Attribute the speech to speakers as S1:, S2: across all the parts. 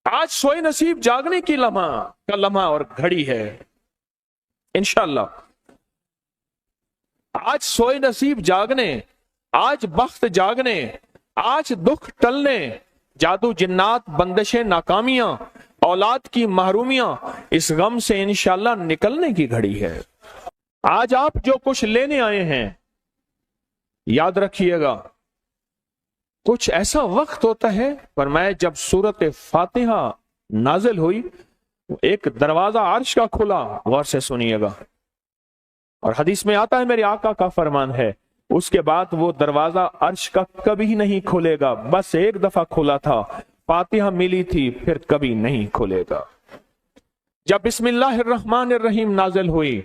S1: आज सोए नसीब जागने की लम्हा और घड़ी है इंशाअल्लाह। आज सोए नसीब जागने, आज बख्त जागने, आज दुख टलने, जादू जिन्नात बंदिशें नाकामियां, औलाद की महरूमियां, इस गम से इंशाअल्लाह निकलने की घड़ी है। आज आप जो कुछ लेने आए हैं, याद रखिएगा कुछ ऐसा वक्त होता है, फरमाया जब सूरत फातिहा नाजिल हुई, एक दरवाजा अर्श का खुला, गौर से सुनिएगा, और हदीस में आता है मेरे आका का फरमान है, उसके बाद वो दरवाजा अर्श का कभी नहीं खुलेगा, बस एक दफा खुला था, फातिहा मिली थी, फिर कभी नहीं खुलेगा। जब बिस्मिल्लाहिर्रहमानिर्रहीम नाजिल हुई,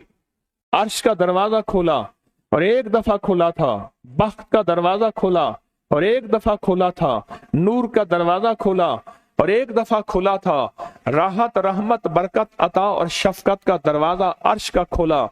S1: अर्श का दरवाजा खुला और एक दफा खुला था, बख्त का दरवाजा खुला और एक दफा खुला था, नूर का दरवाजा खुला और एक दफा खुला था, राहत रहमत बरकत अता और शफकत का दरवाजा अर्श का खुला,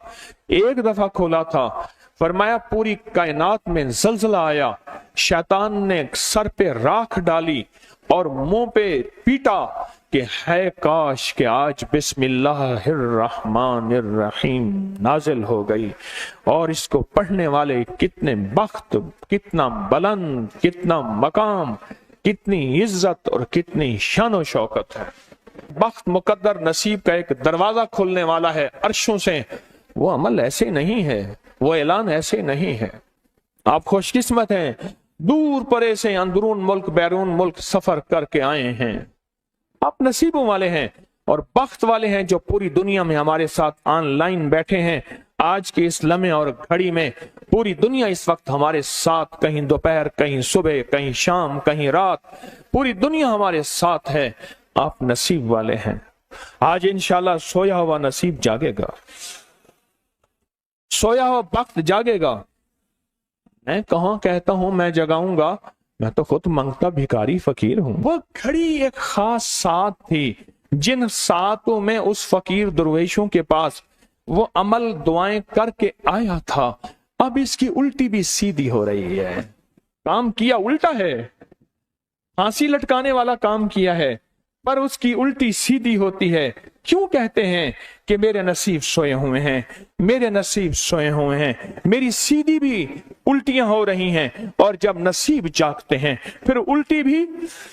S1: एक दफा खुला था। फरमाया पूरी कायनात में जलजला आया, शैतान ने सर पे राख डाली और मुंह पे पीटा कि है काश कि आज बिस्मिल्लाहिर्रहमानिर्रहीम नाजिल हो गई, और इसको पढ़ने वाले कितने बख्त, कितना बुलंद, कितना मकाम, कितनी इज्जत और कितनी शान शौकत है। बख्त मुकद्दर नसीब का एक दरवाजा खुलने वाला है अर्शों से। वो अमल ऐसे नहीं है, वो ऐलान ऐसे नहीं है। आप खुशकिस्मत हैं, दूर परे से अंदरून मुल्क बैरून मुल्क सफर करके आए हैं। आप नसीबों वाले हैं और बख्त वाले हैं जो पूरी दुनिया में हमारे साथ ऑनलाइन बैठे हैं। आज के इस लम्हे और घड़ी में पूरी दुनिया इस वक्त हमारे साथ, कहीं दोपहर, कहीं सुबह, कहीं शाम, कहीं रात, पूरी दुनिया हमारे साथ है। आप नसीब वाले हैं। आज इंशाल्लाह सोया हुआ नसीब जागेगा, सोया हुआ वक्त जागेगा। मैं कहाँ कहता हूं मैं जगाऊंगा, मैं तो खुद मांगता भिखारी फकीर हूं। वो घड़ी एक खास साथ थी, जिन सातों में उस फकीर दरवेशों के पास वो अमल दुआएं करके आया था। अब इसकी उल्टी भी सीधी हो रही है। काम किया उल्टा है, फांसी लटकाने वाला काम किया है, पर उसकी उल्टी सीधी होती है। क्यों कहते हैं कि मेरे नसीब सोए हुए हैं, मेरे नसीब सोए हुए हैं, मेरी सीधी भी उल्टियां हो रही हैं, और जब नसीब जागते हैं फिर उल्टी भी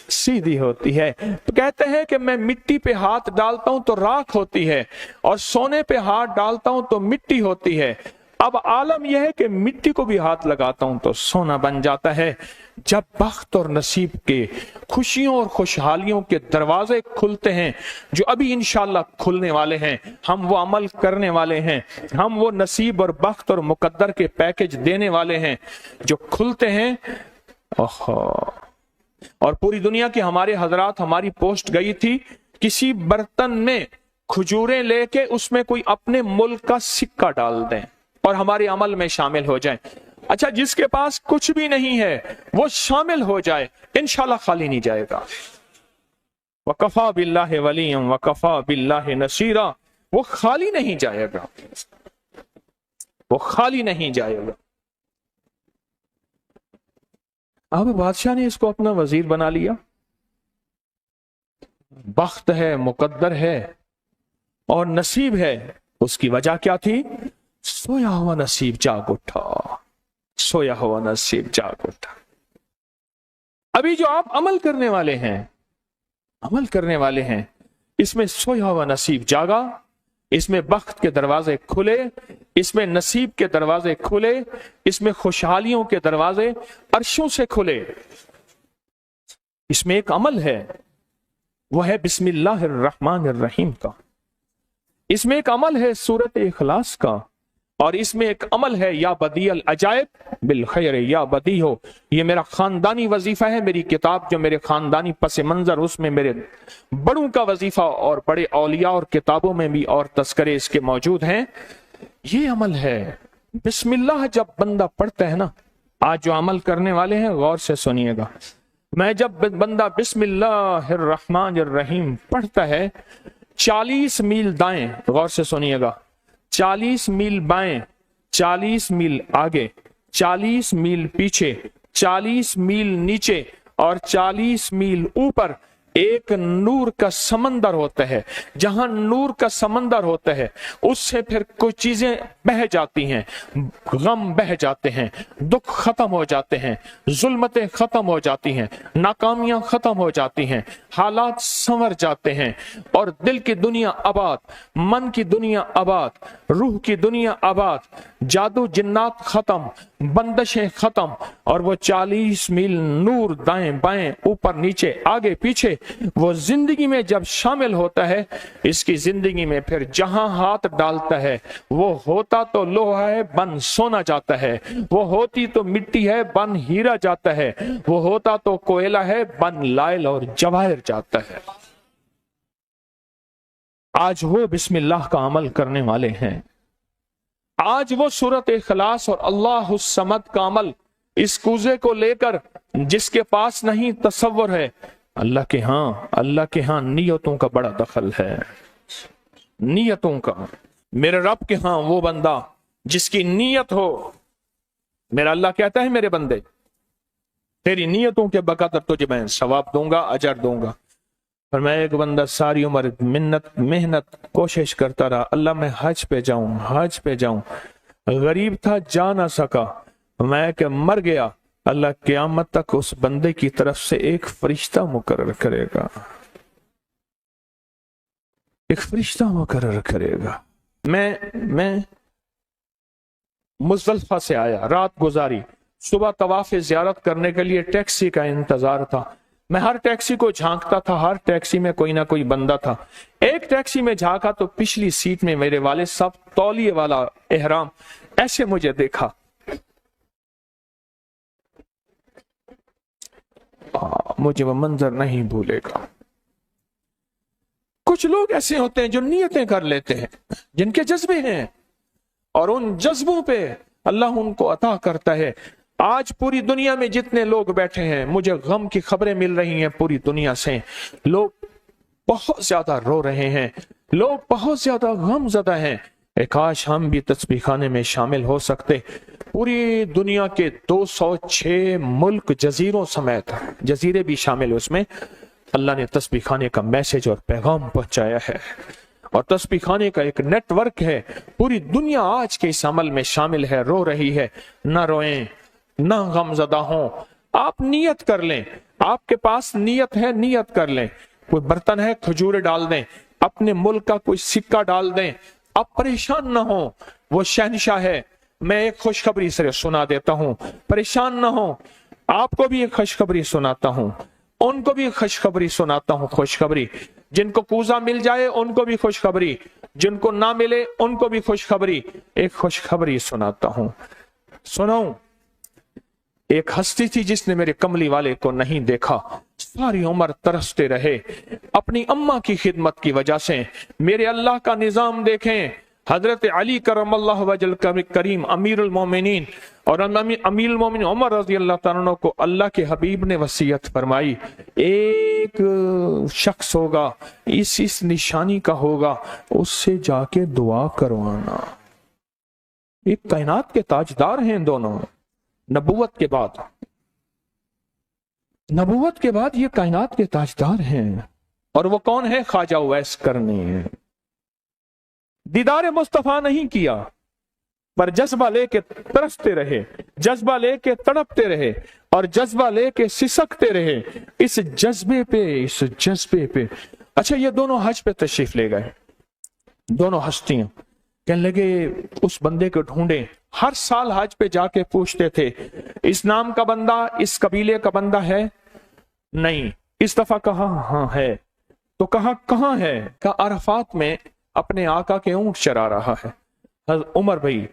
S1: सीधी होती है। तो कहते हैं कि मैं मिट्टी पे हाथ डालता हूं तो राख होती है, और सोने पे हाथ डालता हूं तो मिट्टी होती है। अब आलम यह है कि मिट्टी को भी हाथ लगाता हूं तो सोना बन जाता है। जब बख्त और नसीब के खुशियों और खुशहालियों के दरवाजे खुलते हैं, जो अभी इंशाल्लाह खुलने वाले हैं, हम वो अमल करने वाले हैं, हम वो नसीब और बख्त और मुकद्दर के पैकेज देने वाले हैं जो खुलते हैं। और पूरी दुनिया के हमारे हजरात, हमारी पोस्ट गई थी, किसी बर्तन में खजूरें लेके उसमें कोई अपने मुल्क का सिक्का डाल दें और हमारे अमल में शामिल हो जाए। अच्छा, जिसके पास कुछ भी नहीं है वो शामिल हो जाए, इंशाल्लाह खाली नहीं जाएगा। वकफा बिल्लाहि वलिय्यन वकफा बिल्लाहि नसीरा, वो खाली नहीं जाएगा, वो खाली नहीं जाएगा। अब बादशाह ने इसको अपना वजीर बना लिया। बख्त है, मुकद्दर है और नसीब है। उसकी वजह क्या थी? सोया हुआ नसीब जाग उठा, सोया हुआ नसीब जाग उठा। अभी जो आप अमल करने वाले हैं, अमल करने वाले हैं, इसमें सोया हुआ नसीब जागा, इसमें बख्त के दरवाजे खुले, इसमें नसीब के दरवाजे खुले, इसमें खुशहालियों के दरवाजे अर्शों से खुले। इसमें एक अमल है, वह है बिस्मिल्लाहिर्रहमानिर्रहीम का। इसमें एक अमल है सूरत इखलास का, और इसमें एक अमल है या बदीअल अजायब बिल खैर या बदी हो। ये मेरा खानदानी वजीफा है। मेरी किताब जो मेरे खानदानी पस मंजर, उसमें मेरे बड़ों का वजीफा और बड़े औलिया और किताबों में भी और तस्करे इसके मौजूद हैं। ये अमल है बिस्मिल्लाह। जब बंदा पढ़ता है ना, आज जो अमल करने वाले हैं गौर से सुनिएगा, मैं जब बंदा बिस्मिल्लाहिर्रहमानिर्रहीम पढ़ता है, 40 मील दाएं, गौर से सुनिएगा, 40 मील बाएं, 40 मील आगे, 40 मील पीछे, 40 मील नीचे और 40 मील ऊपर एक नूर का समंदर होता है, जहां नूर का समंदर होता है उससे फिर कुछ चीजें बह जाती हैं, गम बह जाते हैं, दुख खत्म हो जाते हैं, जुल्मतें खत्म हो जाती हैं, नाकामियां खत्म हो जाती हैं, हालात संवर जाते हैं और दिल की दुनिया आबाद, मन की दुनिया आबाद, रूह की दुनिया आबाद, जादू जिन्नात खत्म, बंदशें खत्म और वो 40 मील नूर दाएं बाएं ऊपर नीचे आगे पीछे वो जिंदगी में जब शामिल होता है, इसकी जिंदगी में फिर जहां हाथ डालता है वो होता तो लोहा है बन सोना जाता है, वो होती तो मिट्टी है बन हीरा जाता है, वो होता तो कोयला है बन लाइल और जवाहिर जाता है। आज वो बिस्मिल्लाह का अमल करने वाले हैं, आज वो सूरत इखलास और अल्लाह समद का अमल इस कूजे को लेकर जिसके पास नहीं तसव्वुर है, अल्लाह के हां नियतों का बड़ा दखल है, नियतों का। मेरे रब के हां वो बंदा जिसकी नीयत हो, मेरा अल्लाह कहता है मेरे बंदे तेरी नियतों के बकदर तुझे मैं सवाब दूंगा, अजर दूंगा। और मैं एक बंदा सारी उम्र मेहनत कोशिश करता रहा, अल्लाह मैं हज पे जाऊं, गरीब था जा ना सका, मैं क्या मर गया, अल्लाह क़यामत तक उस बंदे की तरफ से एक फरिश्ता मुकर्रर करेगा, एक फरिश्ता मुकर्रर करेगा। मैं मुज़दलिफ़ा से आया, रात गुजारी, सुबह तवाफ़ ज़ियारत करने के लिए टैक्सी का इंतजार था। मैं हर टैक्सी को झांकता था, हर टैक्सी में कोई ना कोई बंदा था। एक टैक्सी में झांका तो पिछली सीट में मेरे वाले साहब तौलिए वाला एहराम, ऐसे मुझे देखा, मुझे वो मंजर नहीं भूलेगा। कुछ लोग ऐसे होते हैं जो नियतें कर लेते हैं, जिनके जज्बे हैं और उन जज्बों पे अल्लाह उनको अता करता है। आज पूरी दुनिया में जितने लोग बैठे हैं, मुझे गम की खबरें मिल रही हैं पूरी दुनिया से, लोग बहुत ज्यादा रो रहे हैं, लोग बहुत ज्यादा गमज़दा हैं। काश हम भी तस्बीह खाने में शामिल हो सकते। पूरी दुनिया के 206 मुल्क जजीरों समेत, जजीरे भी शामिल उसमें, अल्लाह ने तस्बीह खाने का मैसेज और पैगाम पहुंचाया है और तस्बीह खाने का एक नेटवर्क है। पूरी दुनिया आज के इस अमल में शामिल है, रो रही है। ना रोएं, ना गमज़दा हों, आप नियत कर लें, आपके पास नियत है, नियत कर लें। कोई बर्तन है, खजूरें डाल दें, अपने मुल्क का कोई सिक्का डाल दें, आप परेशान ना हो, वो शहंशाह है। मैं एक खुशखबरी से सुना देता हूं, परेशान ना हो, आपको भी एक खुशखबरी सुनाता हूं, उनको भी खुशखबरी सुनाता हूं। खुशखबरी, जिनको कूजा मिल जाए उनको भी खुशखबरी, जिनको ना मिले उनको भी खुशखबरी। एक खुशखबरी सुनाता हूं, सुनाऊं। एक हस्ती थी जिसने मेरे कमली वाले को नहीं देखा, सारी उम्र तरसते रहे अपनी अम्मा की खिदमत की वजह से। मेरे अल्लाह का निजाम देखें, हजरत अली करमल्लाहु वजल करीम अमीरुल मोमिनीन और अमीरुल मोमिनीन उमर रज़ी अल्लाह तआला अन्हु को अल्लाह के हबीब ने वसीयत फरमाई, एक शख्स होगा, इस निशानी का होगा, उससे जाके दुआ करवाना। एक कायनात के ताजदार हैं दोनों, नबूवत के बाद ये कायनात के ताजदार हैं। और वो कौन है? ख्वाजा उवैस करनी है। दीदार मुस्तफा नहीं किया, पर जज्बा लेके तरसते रहे, जज्बा लेके तड़पते रहे और जज्बा लेके सिसकते रहे। इस जज्बे पे अच्छा, ये दोनों हज पे तशरीफ ले गए, दोनों हस्तियां। कहने लगे उस बंदे को ढूंढे। हर साल हज पे जाके पूछते थे, इस नाम का बंदा, इस कबीले का बंदा है? नहीं। इस दफा कहा हाँ है। तो कहा कहाँ है? कहा अरफात में अपने आका के ऊंट चरा रहा है। उमर भाई,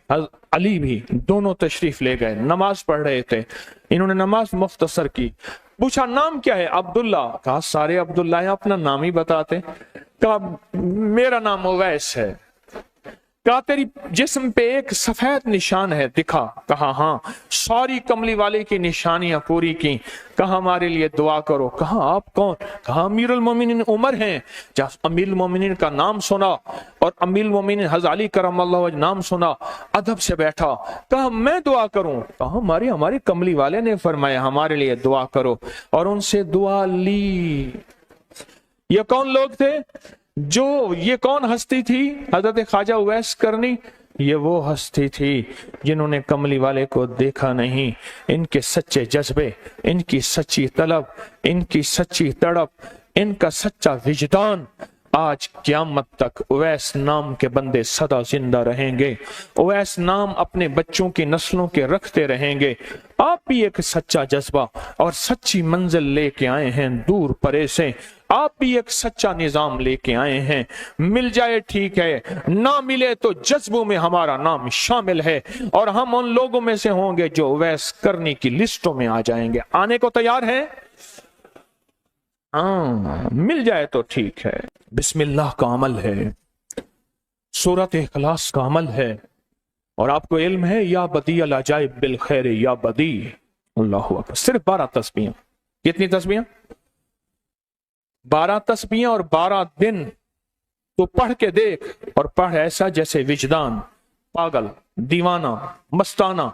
S1: अली भी, दोनों तशरीफ ले गए, नमाज पढ़ रहे थे। इन्होंने नमाज मुख्तसर की। पूछा नाम क्या है? अब्दुल्ला। कहा सारे अब्दुल्ला है, अपना नाम ही बताते। कहा मेरा नाम उवैस है। कहा तेरी जिस्म पे एक सफेद निशान है, दिखा। कहा हाँ। सारी कमली वाले की निशानियां पूरी की। कहा हमारे लिए दुआ करो। कहा आप कौन? कहा अमीरुल मोमिनीन उमर हैं। जब अमीरुल मोमिनीन का नाम सुना और अमीरुल मोमिनीन हज़रत अली करमल्लाहु वजह नाम सुना, अदब से बैठा। कहा मैं दुआ करूं? कहा हमारे कमली वाले ने फरमाया हमारे लिए दुआ करो। और उनसे दुआ ली। یہ کون لوگ تھے؟ یہ کون ہستی تھی؟ حضرت خواجہ اویس کرنی، یہ وہ ہستی تھی جنہوں نے کملی والے کو دیکھا نہیں۔ ان کے سچے جذبے، ان کی سچی طلب، ان کی سچی تڑپ، ان کا سچا وجدان، آج قیامت تک اویس نام کے بندے سدا زندہ رہیں گے۔ اویس نام اپنے بچوں کی نسلوں کے رکھتے رہیں گے۔ آپ بھی ایک سچا جذبہ اور سچی منزل لے کے آئے ہیں دور پرے سے، آپ بھی ایک سچا نظام لے کے آئے ہیں۔ مل جائے ٹھیک ہے، نہ ملے تو جذبوں میں ہمارا نام شامل ہے، اور ہم ان لوگوں میں سے ہوں گے جو اویس کرنی کی لسٹوں میں آ جائیں گے۔ آنے کو تیار ہیں؟ مل جائے تو ٹھیک ہے۔ بسم اللہ کا عمل ہے، سورۃ اخلاص کا عمل ہے، اور آپ کو علم ہے یا بدیع العجائب بالخیر یا بدیع۔ اللہ اکبر۔ صرف 12 تسبیحاں۔ کتنی تسبیحاں؟ 12 تسبیحاں اور 12 دن۔ تو پڑھ کے دیکھ، اور پڑھ ایسا جیسے وجدان پاگل، دیوانہ، مستانہ،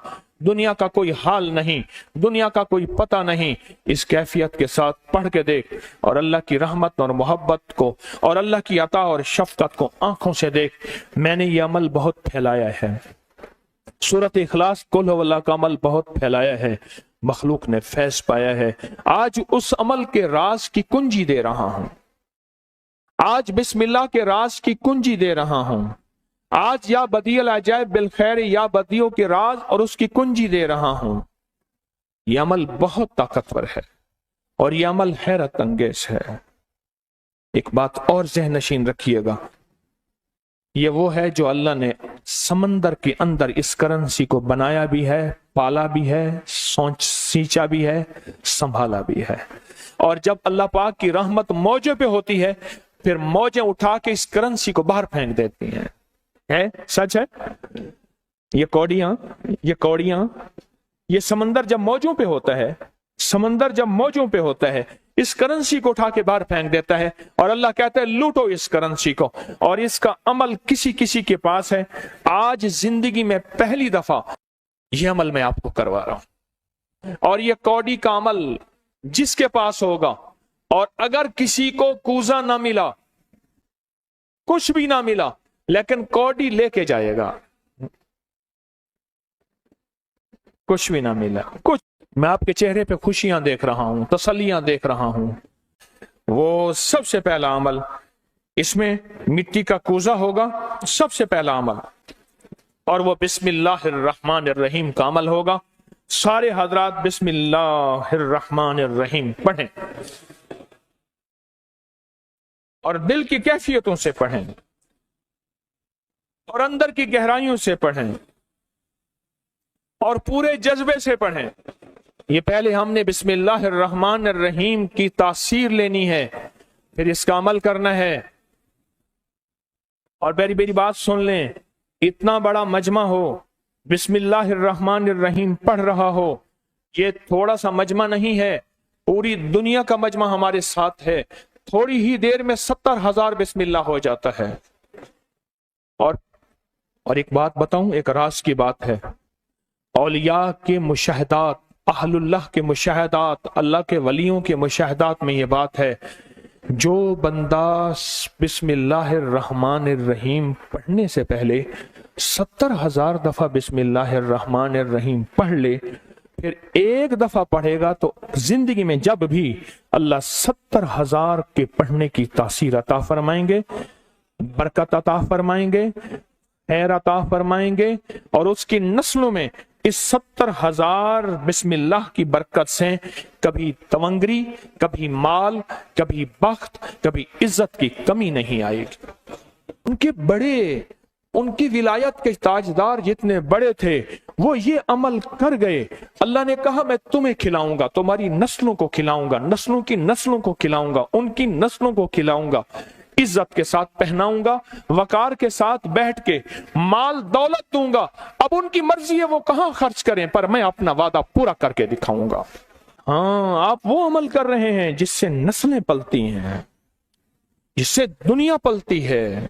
S1: دنیا کا کوئی حال نہیں، دنیا کا کوئی پتہ نہیں، اس کیفیت کے ساتھ پڑھ کے دیکھ، اور اللہ کی رحمت اور محبت کو اور اللہ کی عطا اور شفقت کو آنکھوں سے دیکھ۔ میں نے یہ عمل بہت پھیلایا ہے، سورۃ اخلاص قل هو اللہ کا عمل بہت پھیلایا ہے، مخلوق نے فیض پایا ہے۔ آج اس عمل کے راز کی کنجی دے رہا ہوں، آج بسم اللہ کے راز کی کنجی دے رہا ہوں، آج یا بدیع العجائب بالخیر یا بدیع کے راز اور اس کی کنجی دے رہا ہوں۔ یہ عمل بہت طاقتور ہے، اور یہ عمل حیرت انگیز ہے۔ ایک بات اور ذہن نشین رکھیے گا، یہ وہ ہے جو اللہ نے سمندر کے اندر اس کرنسی کو بنایا بھی ہے، پالا بھی ہے، سینچا بھی ہے، سنبھالا بھی ہے، اور جب اللہ پاک کی رحمت موجوں پہ ہوتی ہے، پھر موجیں اٹھا کے اس کرنسی کو باہر پھینک دیتی ہیں۔ ہے سچ ہے؟ یہ کوڑیاں، یہ سمندر جب موجوں پہ ہوتا ہے، سمندر جب موجوں پہ ہوتا ہے، اس کرنسی کو اٹھا کے باہر پھینک دیتا ہے، اور اللہ کہتا ہے لوٹو اس کرنسی کو، اور اس کا عمل کسی کسی کے پاس ہے۔ آج زندگی میں پہلی دفعہ یہ عمل میں آپ کو کروا رہا ہوں، اور یہ کوڑی کا عمل جس کے پاس ہوگا، اور اگر کسی کو کوزہ نہ ملا، کچھ بھی نہ ملا، لیکن کوڑی لے کے جائے گا، کچھ بھی نہ ملا، کچھ، میں آپ کے چہرے پہ خوشیاں دیکھ رہا ہوں، تسلیاں دیکھ رہا ہوں، وہ سب سے پہلا عمل، اس میں مٹی کا کوزہ ہوگا، سب سے پہلا عمل، اور وہ بسم اللہ الرحمن الرحیم کا عمل ہوگا۔ سارے حضرات بسم اللہ الرحمن الرحیم پڑھیں، اور دل کی کیفیتوں سے پڑھیں، اور اندر کی گہرائیوں سے پڑھیں، اور پورے جذبے سے پڑھیں۔ یہ پہلے ہم نے بسم اللہ الرحمن الرحیم کی تاثیر لینی ہے، پھر اس کا عمل کرنا ہے۔ اور میری بات سن لیں، اتنا بڑا مجمع ہو، بسم اللہ الرحمن الرحیم پڑھ رہا ہو، یہ تھوڑا سا مجمع نہیں ہے، پوری دنیا کا مجمع ہمارے ساتھ ہے، تھوڑی ہی دیر میں 70,000 بسم اللہ ہو جاتا ہے۔ اور ایک بات بتاؤں، ایک راز کی بات ہے، اولیاء کے مشاہدات، اہل اللہ کے مشاہدات، اللہ کے ولیوں کے مشاہدات میں یہ بات ہے، جو بندہ بسم اللہ الرحمن الرحیم پڑھنے سے پہلے 70,000 دفعہ بسم اللہ الرحمن الرحیم پڑھ لے، پھر ایک دفعہ پڑھے گا تو زندگی میں جب بھی اللہ 70,000 کے پڑھنے کی تاثیر عطا فرمائیں گے، برکت عطا فرمائیں گے، خیر عطا فرمائیں گے، اور اس کی نسلوں میں اس 70,000 بسم اللہ کی برکت سے کبھی تونگری، کبھی مال، کبھی بخت، کبھی عزت کی کمی نہیں آئے گی۔ ان کی ولایت کے تاجدار جتنے بڑے تھے، وہ یہ عمل کر گئے۔ اللہ نے کہا میں تمہیں کھلاؤں گا، تمہاری نسلوں کو کھلاؤں گا، نسلوں کی نسلوں کو کھلاؤں گا، ان کی نسلوں کو کھلاؤں گا، عزت کے ساتھ پہناؤں گا، وقار کے ساتھ بیٹھ کے مال دولت دوں گا۔ اب ان کی مرضی ہے وہ کہاں خرچ کریں، پر میں اپنا وعدہ پورا کر کے دکھاؤں گا۔ ہاں، آپ وہ عمل کر رہے ہیں جس سے نسلیں پلتی ہیں، جس سے دنیا پلتی ہے۔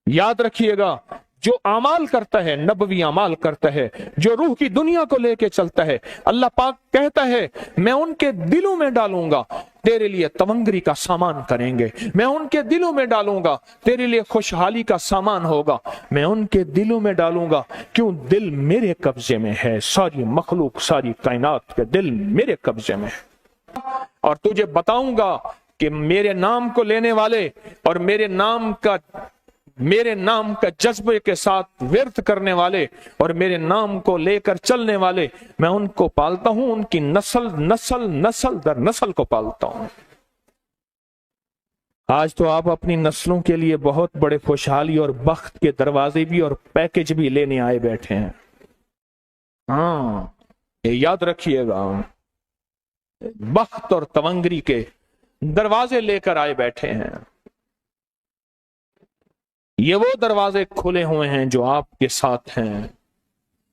S1: یاد رکھیے گا، जो अमाल करता है, नबवी अमाल करता है, जो रूह की दुनिया को लेके चलता है, अल्लाह पाक कहता है मैं उनके दिलों में डालूंगा, तेरे लिए तवंगरी का सामान करेंगे, मैं उनके दिलों में डालूंगा, तेरे लिए खुशहाली का सामान होगा, मैं उनके दिलों में डालूंगा। क्यों? दिल मेरे कब्जे में है, सारी मखलूक, सारी कायनात के दिल मेरे कब्जे में है। और तुझे बताऊंगा कि मेरे नाम को लेने वाले और मेरे नाम का जज्बे के साथ व्यर्थ करने वाले और मेरे नाम को लेकर चलने वाले, मैं उनको पालता हूं, उनकी नस्ल दर नस्ल को पालता हूं। आज तो आप अपनी नस्लों के लिए बहुत बड़े खुशहाली और बख्त के दरवाजे भी और पैकेज भी लेने आए बैठे हैं। हाँ, ये याद रखिएगा, बख्त और तवंगरी के दरवाजे लेकर आए बैठे हैं। ये वो दरवाजे खुले हुए हैं जो आपके साथ हैं।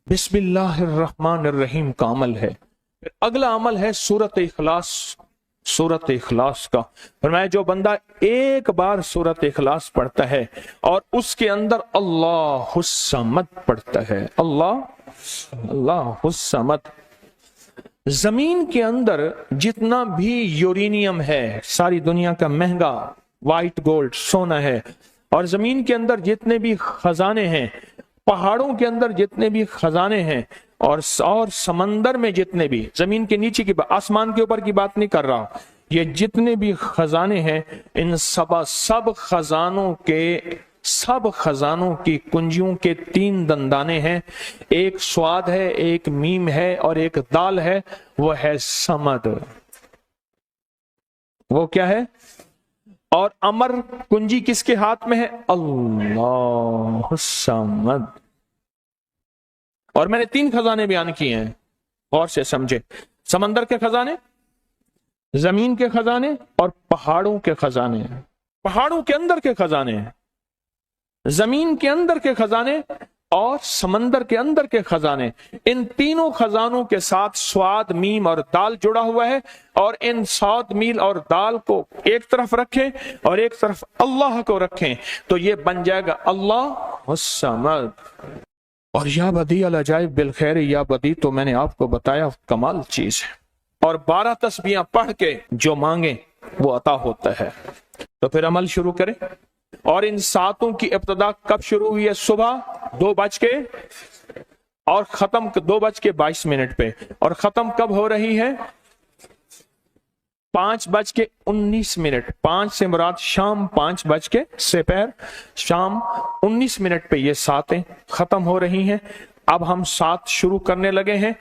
S1: बिस्मिल्लाहिर्रहमानिर्रहीम का अमल है। फिर अगला अमल है सूरत इखलास। सूरत इखलास का फरमाया जो बंदा एक बार सूरत इखलास पढ़ता है और उसके अंदर अल्लाहुस समद पढ़ता है, अल्लाहुस समद, जमीन के अंदर जितना भी यूरेनियम है, सारी दुनिया का महंगा व्हाइट गोल्ड सोना है, और जमीन के अंदर जितने भी खजाने हैं, पहाड़ों के अंदर जितने भी खजाने हैं, और समंदर में जितने भी, जमीन के नीचे की, आसमान के ऊपर की बात नहीं कर रहा, ये जितने भी खजाने हैं, इन सब खजानों की कुंजियों के 3 दंदाने हैं। एक स्वाद है, एक मीम है और एक दाल है, वो है समद। वो क्या है? और अमर कुंजी किसके हाथ में है? अल्लाह समद। और मैंने 3 खजाने बयान किए हैं, गौर से समझे। समंदर के खजाने, जमीन के खजाने और पहाड़ों के खजाने। पहाड़ों के अंदर के खजाने, जमीन के अंदर के खजाने और समंदर के अंदर के खजाने। इन तीनों खजानों के साथ स्वाद, मीम और दाल जुड़ा हुआ है, और इन स्वाद, मील और दाल को एक तरफ रखें और एक तरफ अल्लाह को रखें, तो ये बन जाएगा अल्लाह समद। और या बदी अल अजाइब बिल खैर, या बदी तो मैंने आपको बताया कमाल चीज है। और 12 तस्बीहां पढ़ के जो मांगे वो अता होता है। तो फिर अमल शुरू करें। और इन 7 की इब्तिदा कब शुरू हुई है? सुबह 2 बज के और खत्म 2 बज के 22 मिनट पे, और खत्म कब हो रही है? 5 बज के 19 मिनट। 5 से मुराद शाम 5 बज के सेपहर शाम 19 मिनट पे ये 7 खत्म हो रही हैं। अब हम 7 शुरू करने लगे हैं।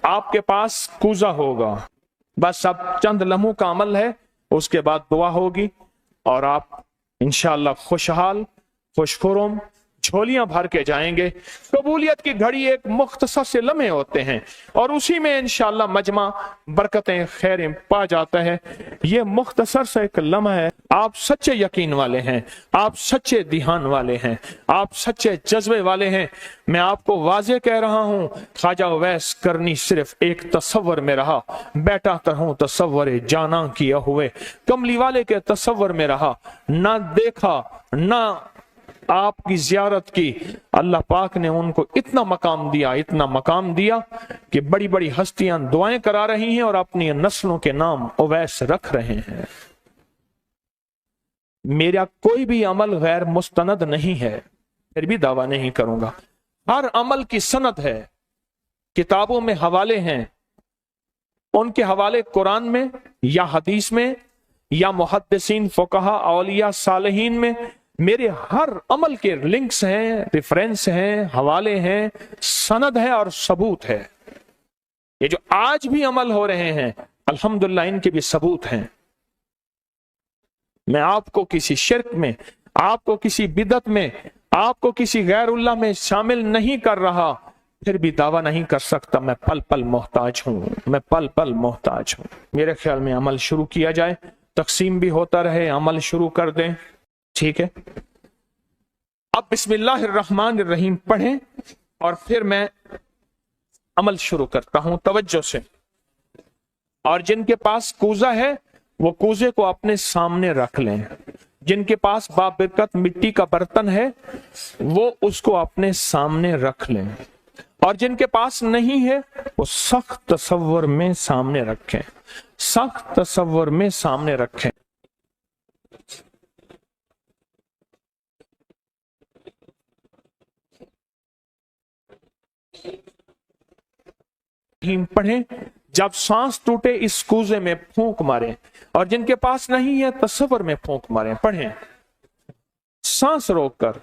S1: आपके पास कूजा होगा, बस अब चंद लम्हों का अमल है, उसके बाद दुआ होगी और आप इंशाअल्लाह खुशहाल, खुशखुरम, झोलियां भर के जाएंगे। कबूलियत की घड़ी एक मुख्तसर से लम्हे होते हैं और उसी में इंशाअल्लाह मजमा बरकतें, खैरें पा जाता है। ये मुख्तसर सा एक लम्हा है। आप सच्चे यकीन वाले हैं, आप सच्चे ध्यान वाले हैं, आप सच्चे जज्बे वाले हैं। मैं आपको वाजे कह रहा हूं, ख्वाजा उवैस करनी सिर्फ एक तसव्वुर में रहा, बैठा तरहूं तसव्वुर जाना किया हुए, कमली वाले के तसव्वुर में रहा, ना देखा ना आपकी जियारत की। अल्लाह पाक ने उनको इतना मकाम दिया कि बड़ी बड़ी हस्तियां दुआएं करा रही हैं और अपनी नस्लों के नाम उवैस रख रहे हैं। मेरा कोई भी अमल गैर मुस्तनद नहीं है, फिर भी दावा नहीं करूंगा। हर अमल की सनद है, किताबों में हवाले हैं, उनके हवाले कुरान में या हदीस में या मुहद्दिसीन, फुकहा, औलिया, सालिहीन में मेरे हर अमल के लिंक्स हैं, रेफरेंस हैं, हवाले हैं, सनद है और सबूत है। ये जो आज भी अमल हो रहे हैं अल्हम्दुलिल्लाह इनके भी सबूत हैं। मैं आपको किसी शिर्क में, आपको किसी बिदत में, आपको किसी गैरुल्लाह में शामिल नहीं कर रहा, फिर भी दावा नहीं कर सकता मैं पल पल मोहताज हूं, मैं पल पल मोहताज हूं। मेरे ख्याल में अमल शुरू किया जाए, तकसीम भी होता रहे, अमल शुरू कर दें, ठीक है। अब बिस्मिल्लाहिर्रहमानिर्रहीम पढ़ें और फिर मैं अमल शुरू करता हूं तवज्जो से। और जिनके पास कूजा है वो कूजे को अपने सामने रख लें। जिनके पास बाबरकत मिट्टी का बर्तन है वो उसको अपने सामने रख लें, और जिनके पास नहीं है वो सख्त तसव्वुर में सामने रखें, सख्त तसव्वुर में सामने रखें। पढ़ें, जब सांस टूटे इस कूजे में फूंक मारें, और जिनके पास नहीं है तसव्वुर में फूंक मारें। पढ़ें सांस रोककर,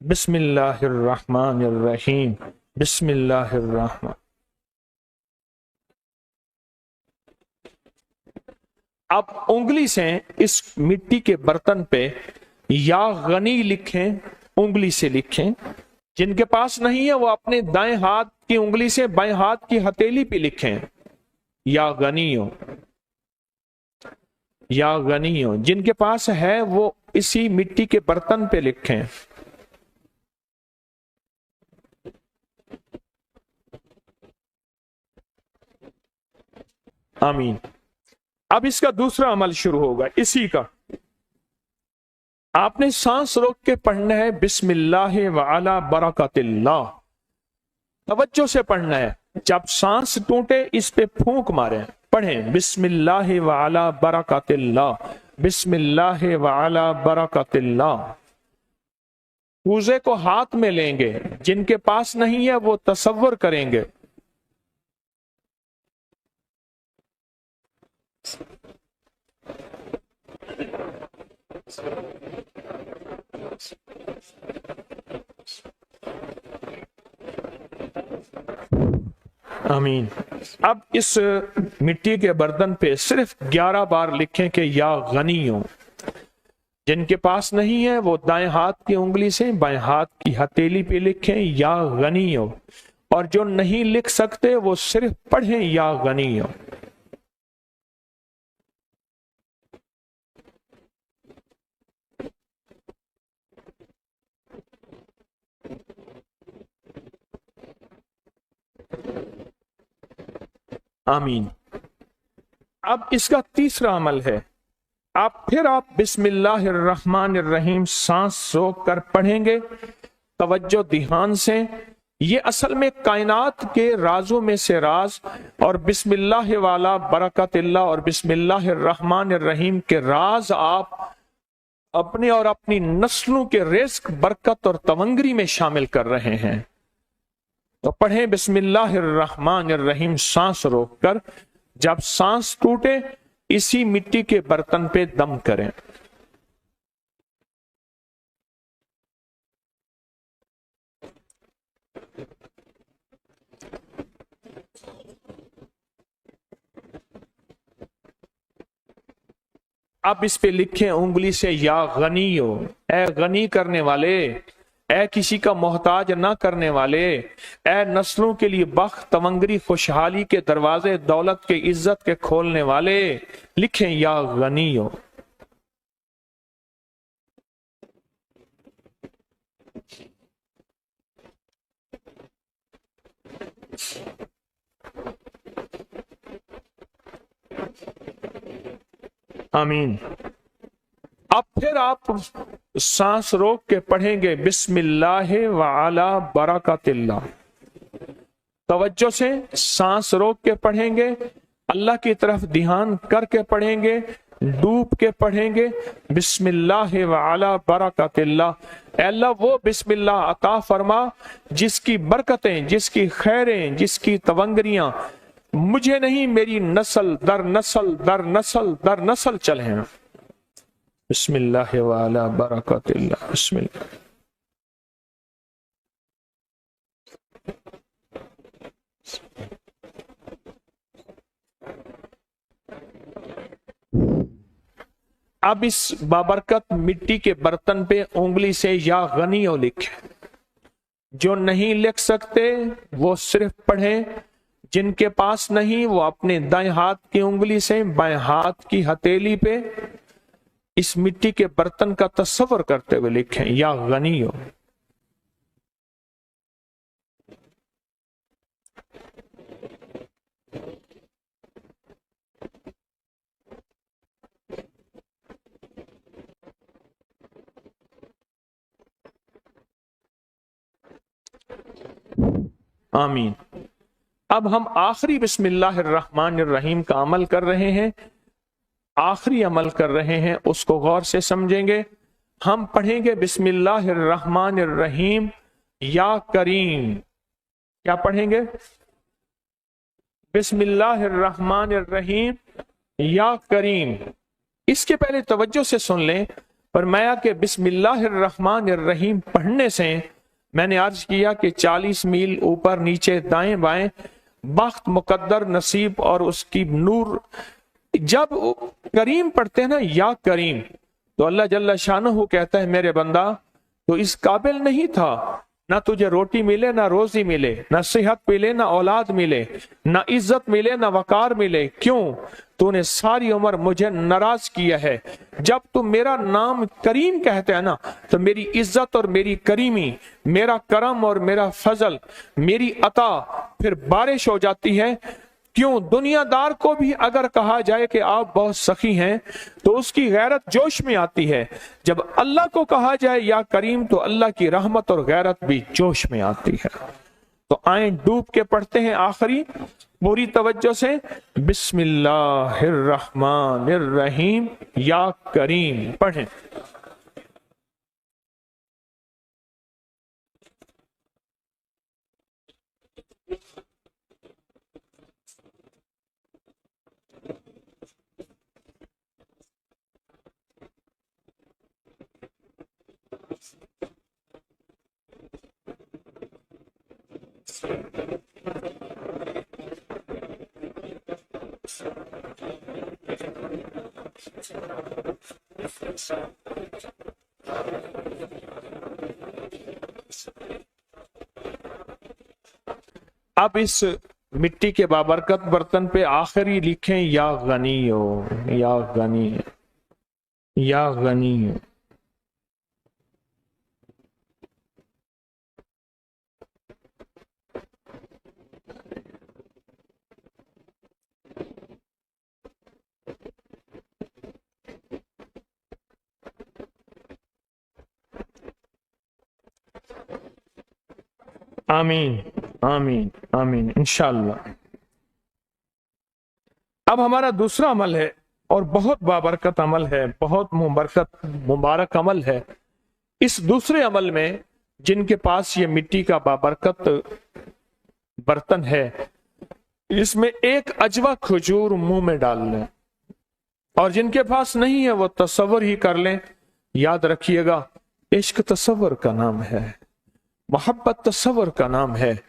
S1: बिस्मिल्लाहिर्रहमानिर्रहीम, बिस्मिल्लाहिर्रहमान। अब उंगली से इस मिट्टी के बर्तन पे या गनी लिखें, उंगली से लिखें। जिनके पास नहीं है वो अपने दाएं हाथ की उंगली से बाएं हाथ की हथेली पे लिखें, या गनियो, या गनियो। जिनके पास है वो इसी मिट्टी के बर्तन पे लिखें। आमीन। अब इसका दूसरा अमल शुरू होगा इसी का। आपने सांस रोक के पढ़ना है बिस्मिल्लाह व अला बरकतिल्लाह, तवज्जो से पढ़ना है। जब सांस टूटे इस पे फूंक मारे। पढ़ें बिस्मिल्लाह व अला बरकतिल्लाह, बिस्मिल्लाह व अला बरकतिल्लाह। कूजे को हाथ में लेंगे, जिनके पास नहीं है वो तसव्वुर करेंगे। आमीन। अब इस मिट्टी के बर्तन पे सिर्फ 11 बार लिखें कि या गनी हो। जिनके पास नहीं है वो दाएं हाथ की उंगली से बाएं हाथ की हथेली पे लिखें या गनी हो, और जो नहीं लिख सकते वो सिर्फ पढ़ें या गनी हो। आमीन। अब इसका तीसरा अमल है, आप बिस्मिल्लाहिर्रहमानिर्रहीम सांस रोक कर पढ़ेंगे, तवज्जो ध्यान से। ये असल में कायनात के राजों में से राज, और बिस्मिल्लाह वाला बरकतिल्लाह और बिस्मिल्लाहिर्रहमानिर्रहीम के राज आप अपने और अपनी नस्लों के रिस्क, बरकत और तवंगरी में शामिल कर रहे हैं। तो पढ़ें बिस्मिल्लाहिर्रहमानिर्रहीम सांस रोककर। जब सांस टूटे इसी मिट्टी के बर्तन पे दम करें। अब इस पे लिखें उंगली से या गनी हो, ए गनी करने वाले, ए किसी का मोहताज ना करने वाले, ए नस्लों के लिए बख्त, तवंगरी, खुशहाली के दरवाजे, दौलत के, इज्जत के खोलने वाले। लिखें या गनी हो। आमीन। अब फिर आप सांस रोक के पढ़ेंगे बिस्मिल्लाह व अला बरकतिल्लाह। तवज्जो से सांस रोक के पढ़ेंगे, अल्लाह की तरफ ध्यान करके पढ़ेंगे, डूब के पढ़ेंगे बिस्मिल्लाह व अला बरकतिल्लाह। अल्लाह वो बिस्मिल्लाह अता फरमा जिसकी बरकतें, जिसकी खैरें, जिसकी तवंगरियां मुझे नहीं मेरी नस्ल दर नस्ल दर नस्ल दर नस्ल चले। बिस्मिल्लाह व अला बरकतिल्लाह। बिस्मिल्लाह। अब इस बाबरकत मिट्टी के बर्तन पे उंगली से या गनियो लिखे। जो नहीं लिख सकते वो सिर्फ पढ़ें, जिनके पास नहीं वो अपने दाएं हाथ की उंगली से बाएं हाथ की हथेली पे इस मिट्टी के बर्तन का तस्वर करते हुए लिखें या गनियो। आमीन। अब हम आखिरी बिस्मिल्लाहिर्रहमानिर्रहीम का अमल कर रहे हैं, आखिरी अमल कर रहे हैं, उसको गौर से समझेंगे। हम पढ़ेंगे बिस्मिल्लाहिर्रहमानिर्रहीम या करीम। क्या पढ़ेंगे? बिस्मिल्लाहिर्रहमानिर्रहीम या करीम। इसके पहले तवज्जो से सुन लें, फरमाया कि बिस्मिल्लाहिर्रहमानिर्रहीम पढ़ने से, मैंने अर्ज किया कि 40 मील ऊपर नीचे दाएं बाएं बख्त, मुकद्दर, नसीब और उसकी नूर। जब करीम पढ़ते हैं ना, या करीम, तो अल्लाह जल्ला शानहू कहता है मेरे बंदा तो इस काबिल नहीं था, ना तुझे रोटी मिले, ना रोजी मिले, ना सेहत मिले, ना औलाद मिले, ना इज्जत मिले, ना वकार मिले। क्यों? तूने सारी उम्र मुझे नाराज किया है। जब तू मेरा नाम करीम कहते हैं ना, तो मेरी इज्जत और मेरी करीमी, मेरा करम और मेरा फजल, मेरी अता फिर बारिश हो जाती है। क्यों? दुनियादार को भी अगर कहा जाए कि आप बहुत सखी हैं, तो उसकी गैरत जोश में आती है। जब अल्लाह को कहा जाए या करीम, तो अल्लाह की रहमत और गैरत भी जोश में आती है। तो आए डूब के पढ़ते हैं आखिरी पूरी तवज्जो से, बिस्मिल्लाहिर्रहमानिर्रहीम या करीम पढ़ें। अब इस मिट्टी के बाबरकत बर्तन पे आखिरी लिखें या गनी हो, या गनी, या गनी। आमीन आमीन आमीन इंशाअल्लाह। अब हमारा दूसरा अमल है और बहुत बाबरकत अमल है, बहुत मुबारक अमल है। इस दूसरे अमल में जिनके पास ये मिट्टी का बाबरकत बर्तन है, इसमें एक अजवा खजूर मुंह में डाल लें, और जिनके पास नहीं है वो तसव्वुर ही कर लें। याद रखिएगा, इश्क तसव्वुर का नाम है, मोहब्बत तसव्वुर का नाम है,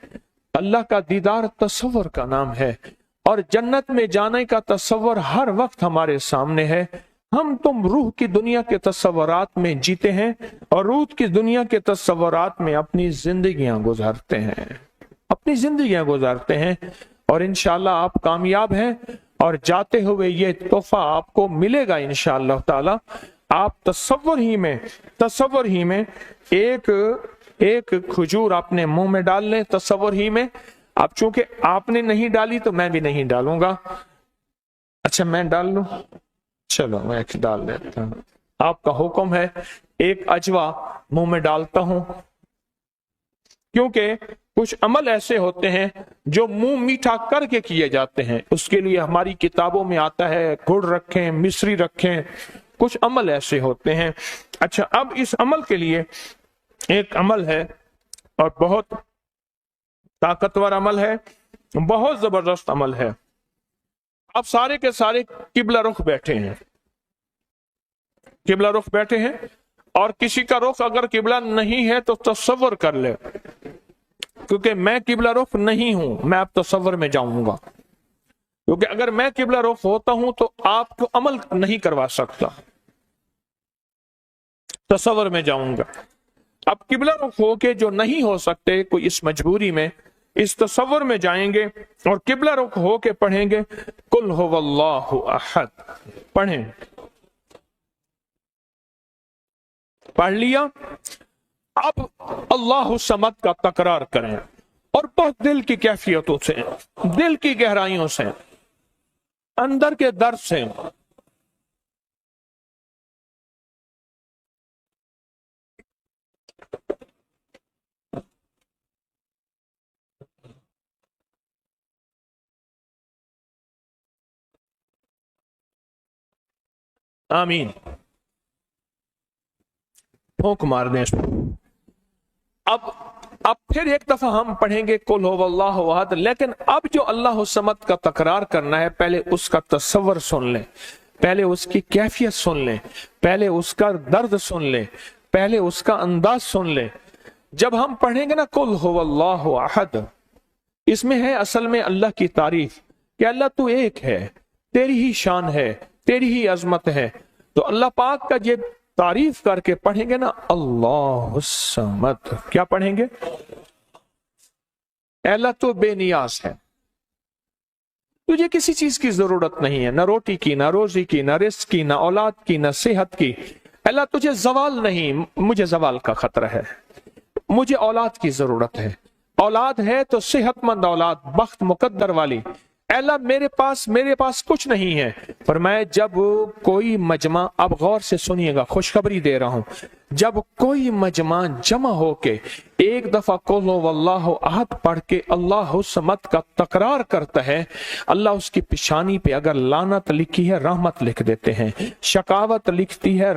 S1: अल्लाह का दीदार तसव्वुर का नाम है, और जन्नत में जाने का तसव्वुर हर वक्त हमारे सामने है। हम तुम रूह की दुनिया के तसव्वुरात में जीते हैं और रूह की दुनिया के तसव्वुरात में अपनी जिंदगियां गुजारते हैं, अपनी जिंदगियां गुजारते हैं। और इंशाअल्लाह आप कामयाब हैं और जाते हुए ये तोहफा आपको मिलेगा इंशाअल्लाह ताला। आप तसव्वुर ही में एक खजूर अपने मुंह में डाल लें, तसव्वुर ही में। अब चूंकि आपने नहीं डाली तो मैं भी नहीं डालूंगा। अच्छा, मैं डाल लूं? चलो मैं डाल लेता हूं, आपका हुक्म है। एक अजवा मुंह में डालता हूं, क्योंकि कुछ अमल ऐसे होते हैं जो मुंह मीठा करके किए जाते हैं। उसके लिए हमारी किताबों में आता है गुड़ रखें, मिश्री रखें, कुछ अमल ऐसे होते हैं। अच्छा, अब इस अमल के लिए एक अमल है और बहुत ताकतवर अमल है, बहुत जबरदस्त अमल है। अब सारे के सारे किबला रुख बैठे हैं, किबला रुख बैठे हैं, और किसी का रुख अगर किबला नहीं है तो तसव्वुर कर ले, क्योंकि मैं किबला रुख नहीं हूं, मैं अब तसव्वुर में जाऊंगा। क्योंकि अगर मैं किबला रुख होता हूं तो आपको अमल नहीं करवा सकता, तसव्वुर में जाऊंगा। अब किबला रुख हो के जो नहीं हो सकते, कोई इस मजबूरी में इस तसव्वुर में जाएंगे और किबला रुख हो के पढ़ेंगे कुल हुवल्लाहु अहद। पढ़ें, पढ़ लिया। अब अल्लाहु समद का तकरार करें और बहुत दिल की कैफियतों से, दिल की गहराइयों से, अंदर के दर्द से आमीन। फूंक मार दें इसको। अब फिर एक दफा हम पढ़ेंगे कुल हुवल्लाहु अहद, लेकिन अब जो अल्लाह समद का तकरार करना है, पहले उसका तसव्वुर सुन लें, पहले उसकी कैफियत सुन लें, पहले उसका दर्द सुन लें, पहले उसका अंदाज सुन लें। जब हम पढ़ेंगे ना कुल हुवल्लाहु अहद, इसमें है असल में अल्लाह की तारीफ कि अल्लाह तू एक है, तेरी ही शान है, तेरी ही अजमत है। तो अल्लाह पाक का ये तारीफ करके पढ़ेंगे ना, अल्लाह समद, क्या पढ़ेंगे? अल्लाह तो बेनियाज है, तुझे किसी चीज की जरूरत नहीं है, ना रोटी की, ना रोजी की, ना रिस्क की, ना औलाद की, ना सेहत की। अल्लाह तुझे जवाल नहीं, मुझे जवाल का खतरा है, मुझे औलाद की जरूरत है, औलाद है तो सेहतमंद औलाद, बख्त मुकद्दर वाली। अल्लाह मेरे पास कुछ नहीं है। फरमाया जब कोई मजमा, अब गौर से सुनिएगा, खुशखबरी दे रहा हूं, जब कोई मजमा जमा होके एक दफा कुल हुवल्लाहु अहद पढ़ के अल्लाह समद का तकरार करता है, अल्लाह उसकी पेशानी पे अगर लानत लिखी है रहमत लिख देते हैं, शकावत लिखती है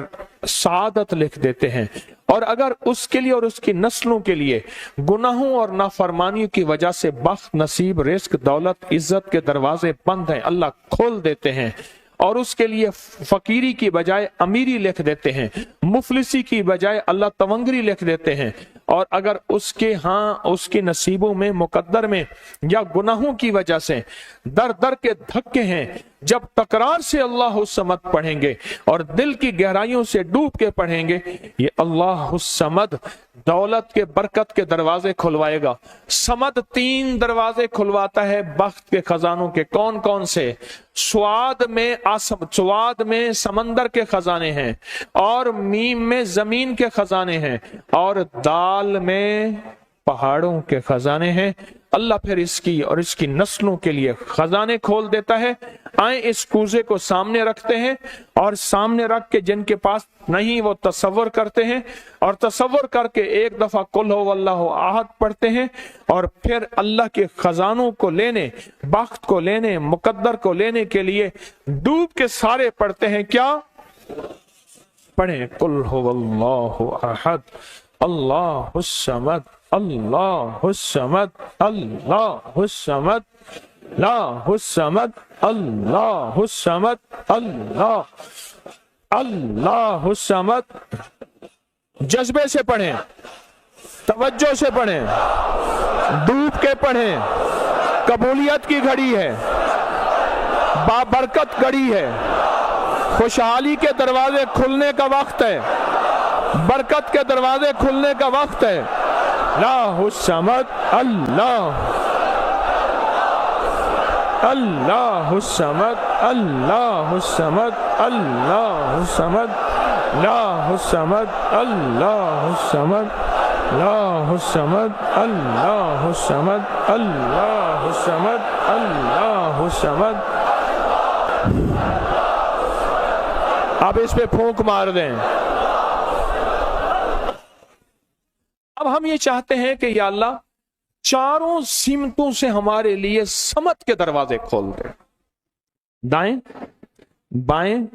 S1: सादत लिख देते हैं, और अगर उसके लिए और उसकी नस्लों के लिए गुनाहों और नाफरमानियों की वजह से बख्त, नसीब, रिस्क, दौलत, इज्जत के दरवाजे बंद हैं, अल्लाह खोल देते हैं, और उसके लिए फकीरी की बजाय अमीरी लिख देते हैं, मुफलिसी की बजाय अल्लाह तवंगरी लिख देते हैं। और अगर उसके नसीबों में, मुकद्दर में या गुनाहों की वजह से दर दर के धक्के हैं, जब तकरार से अल्लाह समद पढ़ेंगे और दिल की गहराइयों से डूब के पढ़ेंगे, ये अल्लाह समद दौलत के, बरकत के दरवाजे खुलवाएगा। समद 3 दरवाजे खुलवाता है बख्त के खजानों के। कौन कौन से? स्वाद में समंदर के खजाने हैं, और मीम में जमीन के खजाने हैं, और दाल में पहाड़ों के खजाने हैं। अल्लाह फिर इसकी और इसकी नस्लों के लिए खजाने खोल देता है। आए इस कूजे को सामने रखते हैं, और सामने रख के जिनके पास नहीं वो तसव्वुर करते हैं, और तसव्वुर करके एक दफा कुल हुवल्लाहु अहद पढ़ते हैं, और फिर अल्लाह के खजानों को लेने, बख्त को लेने, मुकद्दर को लेने के लिए डूब के सारे पढ़ते हैं। क्या पढ़े? कुल हुवल्लाहु अहद, अल्लाहुस समद, अल्लाहुस समद, अल्लाहुस समद, अल्लाहुस समद, अल्लाहुस समद, अल्लाहुस समद। जज्बे से पढ़ें, तवज्जो से पढ़ें, डूब के पढ़ें। कबूलियत की घड़ी है, बाबरकत घड़ी है, खुशहाली के दरवाजे खुलने का वक्त है, बरकत के दरवाजे खुलने का वक्त है। अल्लाहुस समद, अल्लाहुस समद, अल्लाहुस समद, अल्लाहुस समद, अल्लाहुस समद, अल्लाहुस समद, अल्लाहुस समद, अल्लाहुस समद, अल्लाहुस समद, अल्लाहुस समद। अब इस पे फूंक मार दें। अब हम ये चाहते हैं कि या अल्लाह चारों सिमतों से हमारे लिए समद के दरवाजे खोल दे, दाएं, बाएं,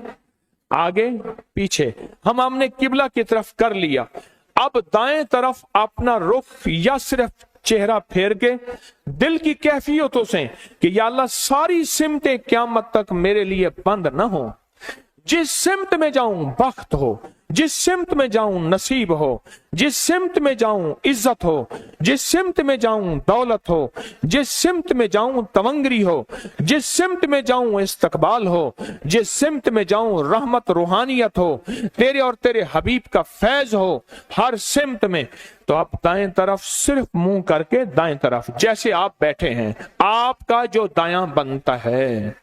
S1: आगे, पीछे। हमने किबला की तरफ कर लिया। अब दाएं तरफ अपना रुख या सिर्फ चेहरा फेर के दिल की कैफियतों से कि या अल्लाह सारी सिमतें क़यामत तक मेरे लिए बंद ना हो। जिस सिमत में जाऊं बख्त हो, जिस सिमत में जाऊं नसीब हो, जिस सिमत में जाऊं इज्जत हो, जिस सिमत में जाऊं दौलत हो, जिस सिमत में जाऊं तवंगरी हो, जिस सिमत में जाऊं इस्तकबाल हो, जिस सिमत में जाऊं रहमत रूहानियत हो, तेरे और तेरे हबीब का फैज हो, हर सिमत में। तो आप दाएं तरफ सिर्फ मुंह करके दाएं तरफ, जैसे आप बैठे हैं, आपका जो दायां बनता है,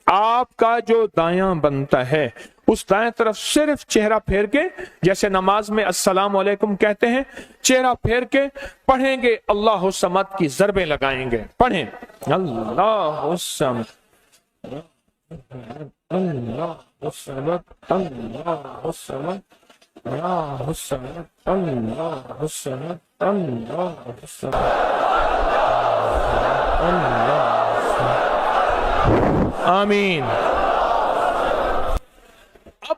S1: आपका जो दायां बनता है, उस दाएं तरफ सिर्फ चेहरा फेर के, जैसे नमाज में अस्सलाम वालेकुम कहते हैं, चेहरा फेर के पढ़ेंगे, अल्लाह समद की ज़रबें लगाएंगे। पढ़ें अल्लाह समद, अल्लाह समद, अल्लाह समद, अल्लाह समद, अल्लाह समद, अल्लाह समद, अल्लाह। आमीन। अब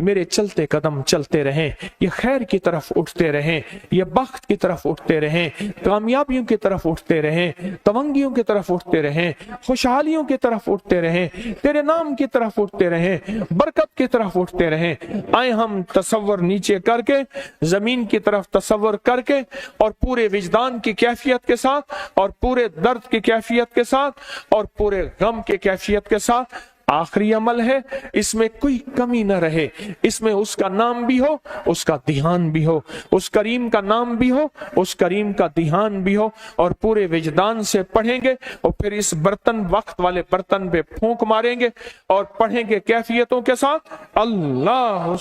S1: मेरे चलते कदम चलते रहें, ये खैर की तरफ उठते रहें, ये बख्त की तरफ उठते रहें, कामयाबियों की तरफ उठते रहें, तवंगियों की तरफ उठते रहें, खुशहालियों की तरफ उठते रहें, तेरे नाम की तरफ उठते रहें, बरकत की तरफ उठते रहें। आए हम तसव्वुर नीचे करके, जमीन की तरफ तसव्वुर करके, और पूरे विजदान की कैफियत के साथ, और पूरे दर्द की कैफियत के साथ, और पूरे गम की कैफियत के साथ, आखिरी अमल है, इसमें कोई कमी न रहे, इसमें उसका नाम भी हो, उसका ध्यान भी हो, उस करीम का नाम भी हो, उस करीम का ध्यान भी हो, और पूरे विजदान से पढ़ेंगे, और फिर इस बर्तन, वक्त वाले बर्तन पे फूंक मारेंगे और पढ़ेंगे कैफियतों के साथ, अल्लाह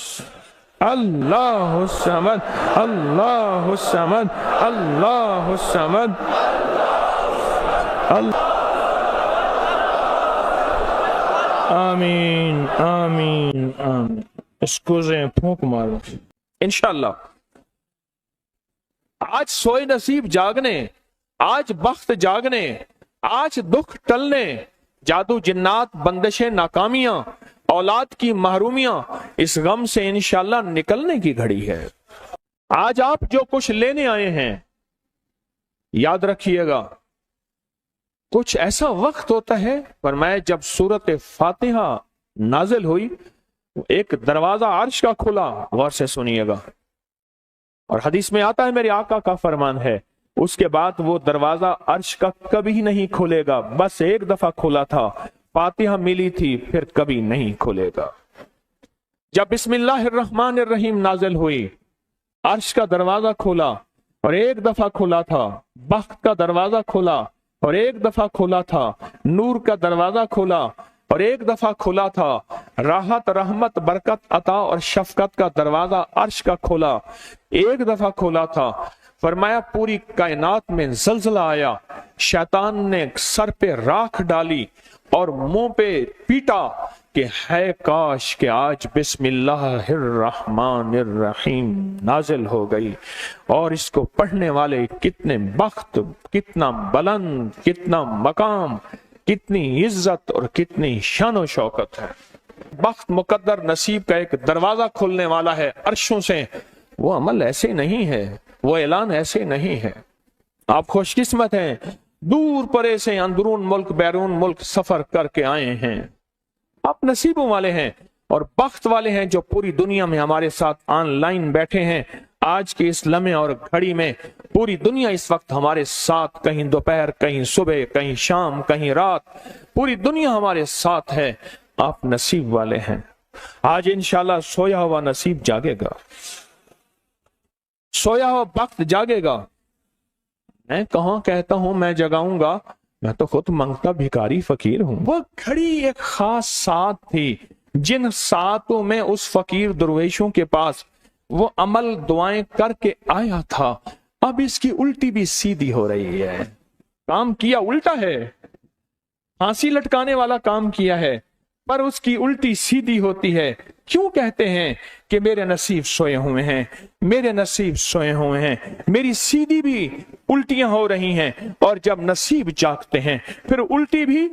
S1: अल्लाह समद, अल्लाह समद, अल्लाह समद, आमीन आमीन आमीन। इसको फूंक मारो इंशाअल्लाह। आज सोए नसीब जागने, आज बख्त जागने, आज दुख टलने, जादू जिन्नात बंदिशें नाकामियां, औलाद की महरूमियां, इस गम से इंशाअल्लाह निकलने की घड़ी है। आज आप जो कुछ लेने आए हैं, याद रखिएगा, कुछ ऐसा वक्त होता है, फरमाया जब सूरत फातिहा नाजिल हुई, एक दरवाजा अर्श का खुला, गौर से सुनिएगा, और हदीस में आता है, मेरे आका का फरमान है, उसके बाद वो दरवाजा अर्श का कभी नहीं खुलेगा, बस एक दफा खुला था, फातिहा मिली थी, फिर कभी नहीं खुलेगा। जब बिस्मिल्लाहिर्रहमानिर्रहीम नाजिल हुई, अर्श का दरवाजा खुला और एक दफा खुला था, बख्त का दरवाजा खुला और एक दफा खुला था, नूर का दरवाजा खुला और एक दफा खुला था, राहत, रहमत, बरकत, अता और शफकत का दरवाजा अर्श का खुला, एक दफा खुला था। फरमाया पूरी कायनात में जलजला आया, शैतान ने सर पे राख डाली और मुंह पे पीटा कि है काश कि आज बिस्मिल्लाहिर्रहमानिर्रहीम नाजिल हो गई, और इसको पढ़ने वाले कितने बख्त, कितना बुलंद, कितना मकाम, कितनी इज्जत और कितनी शान शौकत है। बख्त मुकद्दर नसीब का एक दरवाजा खुलने वाला है अर्शों से। वो अमल ऐसे नहीं है, वो ऐलान ऐसे नहीं है। आप खुशकिस्मत हैं, दूर परे से अंदरून मुल्क बैरून मुल्क सफर करके आए हैं, आप नसीबों वाले हैं और बख्त वाले हैं जो पूरी दुनिया में हमारे साथ ऑनलाइन बैठे हैं। आज के इस लम्हे और घड़ी में पूरी दुनिया इस वक्त हमारे साथ, कहीं दोपहर, कहीं सुबह, कहीं शाम, कहीं रात, पूरी दुनिया हमारे साथ है। आप नसीब वाले हैं। आज इंशाल्लाह सोया हुआ नसीब जागेगा, सोया हुआ वक्त जागेगा। मैं कहां कहता हूं मैं जगाऊंगा, मैं तो खुद मांगता भिखारी फकीर हूं। वो घड़ी एक खास साथ थी, जिन सातों में उस फकीर दरवेशों के पास वो अमल दुआएं करके आया था, अब इसकी उल्टी भी सीधी हो रही है। काम किया उल्टा है, फांसी लटकाने वाला काम किया है, पर उसकी उल्टी सीधी होती है। क्यों कहते हैं कि मेरे नसीब सोए हुए हैं, मेरे नसीब सोए हुए हैं, मेरी सीधी भी उल्टियां हो रही हैं, और जब नसीब जागते हैं फिर उल्टी भी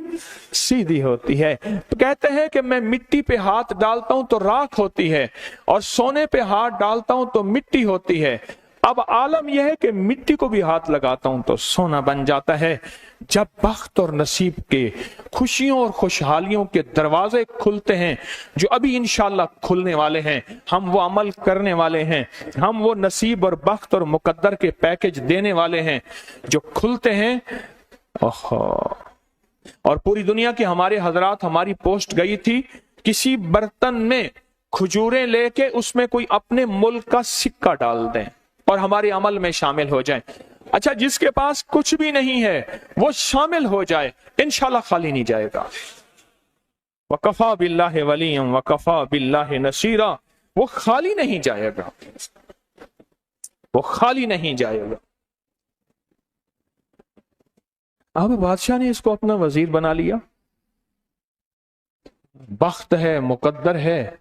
S1: सीधी होती है। तो कहते हैं कि मैं मिट्टी पे हाथ डालता हूं तो राख होती है, और सोने पे हाथ डालता हूं तो मिट्टी होती है। अब आलम यह है कि मिट्टी को भी हाथ लगाता हूं तो सोना बन जाता है। जब बख्त और नसीब के खुशियों और खुशहालियों के दरवाजे खुलते हैं, जो अभी इंशाल्लाह खुलने वाले हैं, हम वो अमल करने वाले हैं, हम वो नसीब और बख्त और मुकद्दर के पैकेज देने वाले हैं जो खुलते हैं। और पूरी दुनिया के हमारे हजरात, हमारी पोस्ट गई थी, किसी बर्तन में खजूरें लेके उसमें कोई अपने मुल्क का सिक्का डाल दें और हमारे अमल में शामिल हो जाए। अच्छा, जिसके पास कुछ भी नहीं है वो शामिल हो जाए, इंशाल्लाह खाली नहीं जाएगा। वकफा बिल्लाहि वलिय्यन वकफा बिल्लाहि नसीरा, वो खाली नहीं जाएगा, वो खाली नहीं जाएगा। अब बादशाह ने इसको अपना वजीर बना लिया। बख्त है, मुकद्दर है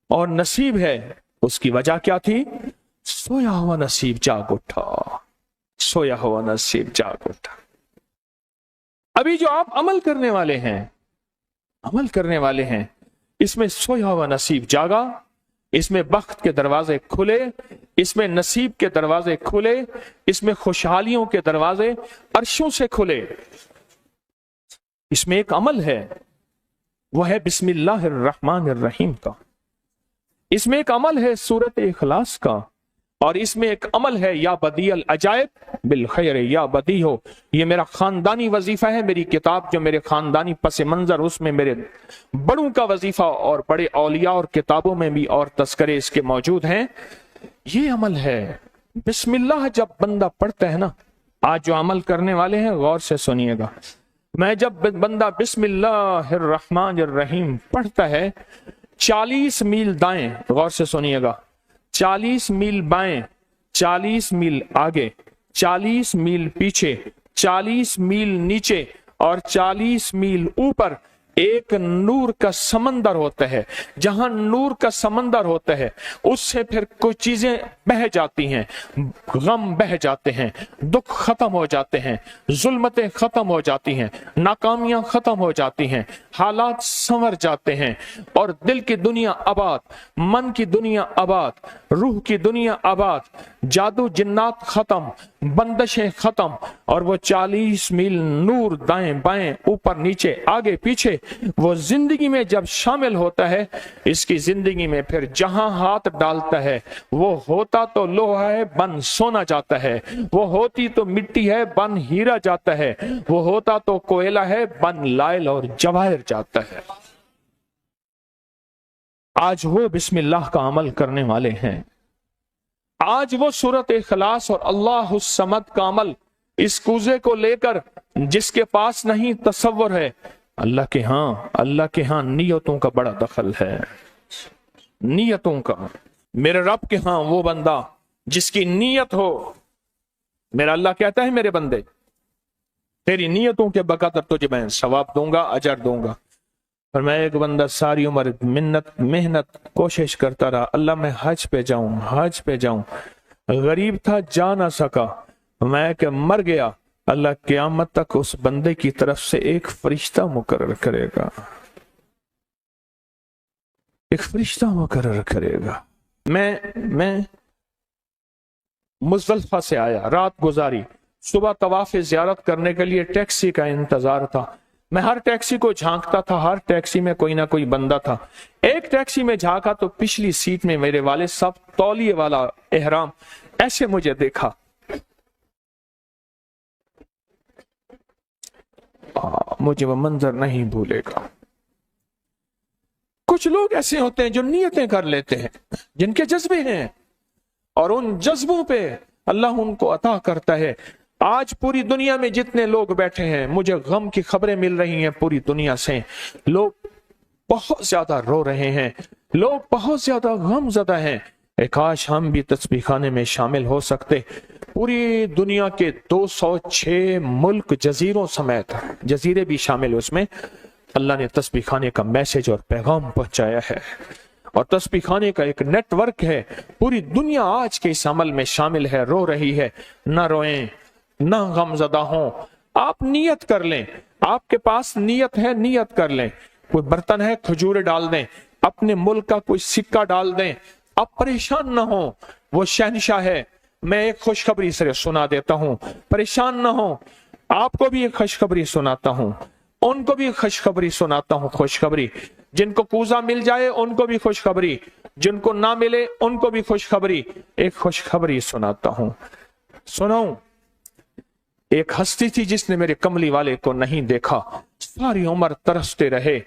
S1: और नसीब है। उसकी वजह क्या थी? सोया हुआ नसीब जाग उठा, सोया हुआ नसीब जाग उठा। अभी जो आप अमल करने वाले हैं, अमल करने वाले हैं, इसमें सोया हुआ नसीब जागा इसमें बख्त के दरवाजे खुले, इसमें नसीब के दरवाजे खुले, इसमें खुशहालियों के दरवाजे अर्शों से खुले। इसमें एक अमल है, वो है बिस्मिल्लाहिर्रहमानिर्रहीम का। इसमें एक अमल है सूरत इखलास का, और इसमें एक अमल है या बदी अल अजायब बिल खैर या बदी हो। ये मेरा खानदानी वजीफा है, मेरी किताब जो मेरे खानदानी पस मंजर, उसमें मेरे बड़ों का वजीफा और बड़े औलिया और किताबों में भी और तस्करे इसके मौजूद हैं। ये अमल है बिस्मिल्लाह। जब बंदा पढ़ता है ना, आज जो अमल करने वाले हैं गौर से सुनिएगा, मैं जब बंदा बिस्मिल्लाहिर्रहमानिर्रहीम पढ़ता है, 40 मील दाएं, गौर से सुनिएगा, 40 मील बाएं, 40 मील आगे, 40 मील पीछे, 40 मील नीचे और 40 मील ऊपर एक नूर का समंदर होता है। जहां नूर का समंदर होता है उससे फिर कुछ चीजें बह जाती हैं, गम बह जाते हैं, दुख खत्म हो जाते हैं, जुल्मतें खत्म हो जाती हैं, नाकामियां खत्म हो जाती हैं, हालात संवर जाते हैं और दिल की दुनिया आबाद, मन की दुनिया आबाद, रूह की दुनिया आबाद, जादू जिन्नात खत्म, बंदशें खत्म, और वो 40 मील नूर दाएं बाएं ऊपर नीचे आगे पीछे वो जिंदगी में जब शामिल होता है, इसकी जिंदगी में फिर जहां हाथ डालता है वो होता तो लोहा है बन सोना जाता है, वो होती तो मिट्टी है बन हीरा जाता है, वो होता तो कोयला है बन लाइल और जवाहिर जाता है। आज वो बिस्मिल्लाह का अमल करने वाले हैं, आज वो सूरत इखलास और अल्लाह समद का अमल, इस कूजे को लेकर जिसके पास नहीं तसव्वुर है, अल्लाह के यहाँ नियतों का बड़ा दखल है, नियतों का। मेरे रब के यहाँ वो बंदा जिसकी नियत हो, मेरा अल्लाह कहता है मेरे बंदे तेरी नियतों के बकदर तुझे मैं सवाब दूंगा, अजर दूंगा। और मैं एक बंदा सारी उम्र मेहनत कोशिश करता रहा, अल्लाह मैं हज पे जाऊं, गरीब था जा ना सका, मैं कि मर गया, अल्लाह क़यामत तक उस बंदे की तरफ से एक फरिश्ता मुकर्रर करेगा, एक फरिश्ता मुकर्रर करेगा। मैं मुज़दलिफ़ा से आया, रात गुजारी, सुबह तवाफ़ ज़ियारत करने के लिए टैक्सी का इंतजार था। मैं हर टैक्सी को झांकता था, हर टैक्सी में कोई ना कोई बंदा था। एक टैक्सी में झांका तो पिछली सीट में मेरे वाले साहब तौलिए वाला एहराम, ऐसे मुझे देखा, मुझे वो मंजर नहीं भूलेगा। कुछ लोग ऐसे होते हैं जो नियतें कर लेते हैं, जिनके जज्बे हैं, और उन जज्बों पे अल्लाह उनको अता करता है। आज पूरी दुनिया में जितने लोग बैठे हैं, मुझे गम की खबरें मिल रही हैं पूरी दुनिया से, लोग बहुत ज्यादा रो रहे हैं, लोग बहुत ज्यादा गमज़दा हैं। काश हम भी तस्बीह खाने में शामिल हो सकते। पूरी दुनिया के 206 मुल्क जजीरों समेत, जजीरे भी शामिल, उसमें अल्लाह ने तस्बीह खाने का मैसेज और पैगाम पहुंचाया है, और तस्बीह खाने का एक नेटवर्क है। पूरी दुनिया आज के इस अमल में शामिल है, रो रही है। ना रोएं, ना गमज़दा हों, आप नियत कर लें, आपके पास नियत है, नियत कर लें। कोई बर्तन है, खजूर डाल दें, अपने मुल्क का कोई सिक्का डाल दें, आप परेशान ना हो, वो शहनशाह है। मैं एक खुशखबरी से सुना देता हूं, परेशान ना हो, आपको भी एक खुशखबरी सुनाता हूं, उनको भी खुशखबरी सुनाता हूं। खुशखबरी, जिनको कूजा मिल जाए उनको भी खुशखबरी, जिनको ना मिले उनको भी खुशखबरी। एक खुशखबरी सुनाता हूं, सुनाऊं। एक हस्ती थी जिसने मेरे कमली वाले को नहीं देखा, सारी उम्र तरसते रहे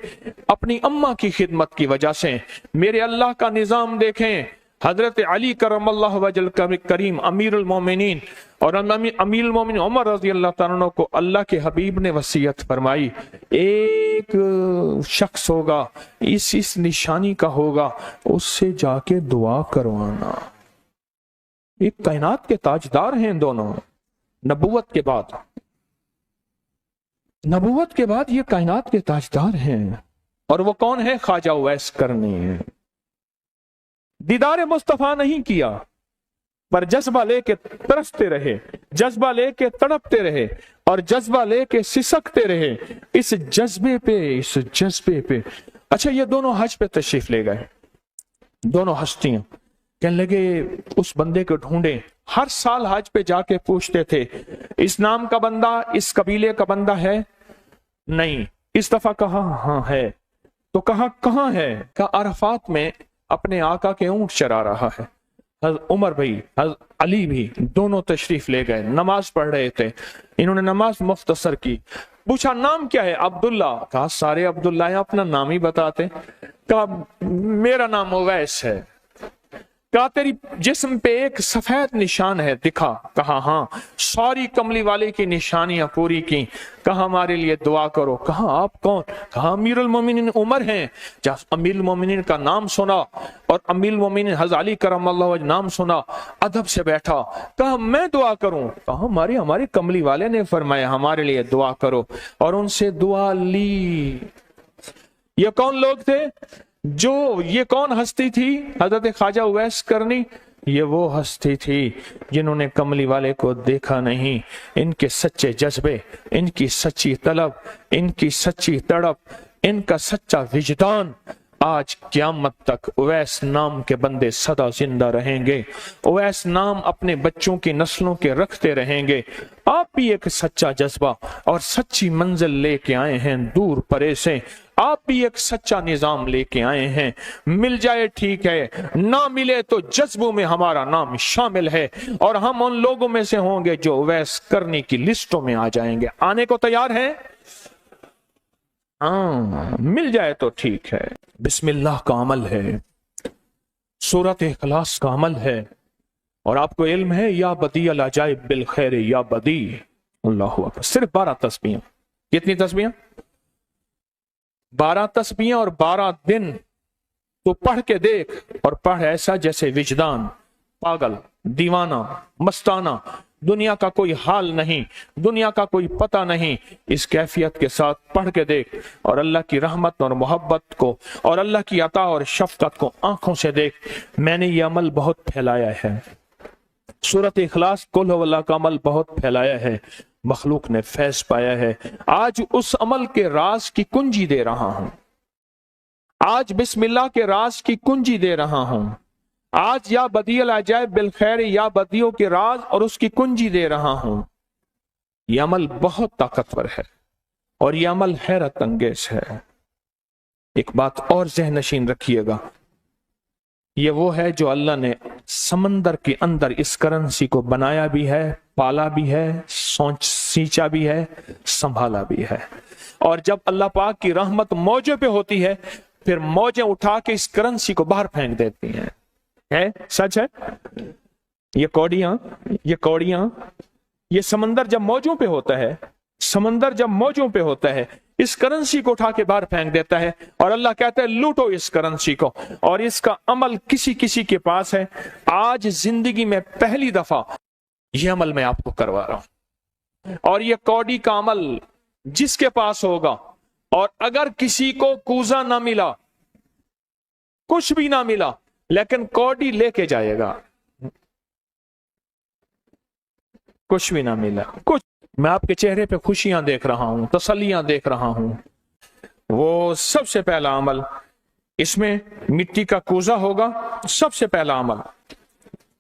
S1: अपनी अम्मा की खिदमत की वजह से। मेरे अल्लाह का निजाम देखें, हजरत अली करमल्लाहु वजल करीम अमीरुल मोमिनीन और अमीरुल मोमिनीन उमर रज़ी अल्लाह तआला अन्हु को अल्लाह के हबीब ने वसीयत फरमाई, एक शख्स होगा, इस निशानी का होगा, उससे जाके दुआ करवाना। एक कायनात के ताजदार हैं दोनों, नबूवत के बाद ये कायनात के ताजदार हैं। और वो कौन है? ख्वाजा उवैस करनी है। दीदार मुस्तफा नहीं किया, पर जज्बा लेके तरसते रहे, जज्बा लेके तड़पते रहे और जज्बा लेके सिसकते रहे। इस जज्बे पे अच्छा, ये दोनों हज पे तशरीफ ले गए। दोनों हस्तियां। कहने लगे उस बंदे को ढूंढे। हर साल हज पे जाके पूछते थे इस नाम का बंदा, इस कबीले का बंदा है? नहीं। इस दफा कहा हाँ है। तो कहा कहाँ है? कहा अरफात में अपने आका के ऊंट चरा रहा है। हज़रत उमर भी हज़रत अली भी दोनों तशरीफ ले गए, नमाज पढ़ रहे थे। इन्होंने नमाज मुख्तसर की। पूछा नाम क्या है? अब्दुल्ला। कहा सारे अब्दुल्ला हैं, अपना नाम ही बताते। कहा मेरा नाम उवैस है। कहा तेरी जिस्म पे एक सफेद निशान है, दिखा। कहा हाँ। सारी कमली वाले की निशानियां पूरी की। कहा हमारे लिए दुआ करो। कहा आप कौन? कहा अमीरुल मोमिनीन उमर हैं। जब अमीरुल मोमिनीन का नाम सुना और अमीरुल मोमिनीन हज़रत अली करमल्लाहु वजह नाम सुना, अदब से बैठा। कहा मैं दुआ करूं? कहा हमारे कमली वाले ने फरमाया हमारे लिए दुआ करो, और उनसे दुआ ली। ये कौन लोग थे? ये कौन हस्ती थी? हजरत ख्वाजा उवैस करनी। ये वो हस्ती थी जिन्होंने कमली वाले को देखा नहीं। इनके सच्चे जज्बे, इनकी सच्ची तलब, इनकी सच्ची तड़प, इनका सच्चा विजदान, आज क़यामत तक उवैस नाम के बंदे सदा जिंदा रहेंगे। उवैस नाम अपने बच्चों की नस्लों के रखते रहेंगे। आप भी एक सच्चा जज्बा और सच्ची मंजिल लेके आए हैं दूर परे से। आप भी एक सच्चा निजाम लेके आए हैं। मिल जाए ठीक है, ना मिले तो जज्बों में हमारा नाम शामिल है, और हम उन लोगों में से होंगे जो उवैस करने की लिस्टों में आ जाएंगे। आने को तैयार हैं? हाँ, मिल जाए तो ठीक है। बिस्मिल्लाह का अमल है, सूरत इखलास का अमल है, और आपको इल्म है या बदी अल अजाइब बिल खैर या बदी। अल्लाहु अकबर। सिर्फ 12 तस्बीहां। कितनी तस्बीहां? 12 तस्बीहां और 12 दिन। तो पढ़ के देख, और पढ़ ऐसा जैसे विजदान पागल, दीवाना, मस्ताना, दुनिया का कोई हाल नहीं, दुनिया का कोई पता नहीं, इस कैफियत के साथ पढ़ के देख, और अल्लाह की रहमत और मोहब्बत को और अल्लाह की अता और शफकत को आंखों से देख। मैंने ये अमल बहुत फैलाया है, सूरत इखलास कुल हुवल्लाह का अमल बहुत फैलाया है, मखलूक ने फैज पाया है। आज उस अमल के राज की कुंजी दे रहा हूं। आज बिस्मिल्लाह के राज की कुंजी दे रहा हूं। आज या बदियल अजाइब बिल खैर या बदियों के राज और उसकी कुंजी दे रहा हूं। यह अमल बहुत ताकतवर है और यह अमल हैरत अंगेज है। एक बात और ज़हन नशीन रखिएगा, ये वो है जो अल्लाह ने समंदर के अंदर इस करेंसी को बनाया भी है, पाला भी है, सींचा भी है, संभाला भी है। और जब अल्लाह पाक की रहमत मौजे पे होती है, फिर मौजें उठा के इस करेंसी को बाहर फेंक देती हैं। है सच है। ये कौड़ियां, ये समंदर जब मौजों पे होता है, समंदर जब मौजों पे होता है, इस करेंसी को उठा के बाहर फेंक देता है, और अल्लाह कहता है लूटो इस करेंसी को। और इसका अमल किसी किसी के पास है। आज जिंदगी में पहली दफा यह अमल मैं आपको करवा रहा हूं। और यह कौड़ी का अमल जिसके पास होगा, और अगर किसी को कूजा ना मिला, कुछ भी ना मिला, लेकिन कौड़ी लेके जाएगा, कुछ भी ना मिला, कुछ, मैं आपके चेहरे पे खुशियां देख रहा हूं, तसल्लियां देख रहा हूं। वो सबसे पहला अमल, इसमें मिट्टी का कूजा होगा, सबसे पहला अमल,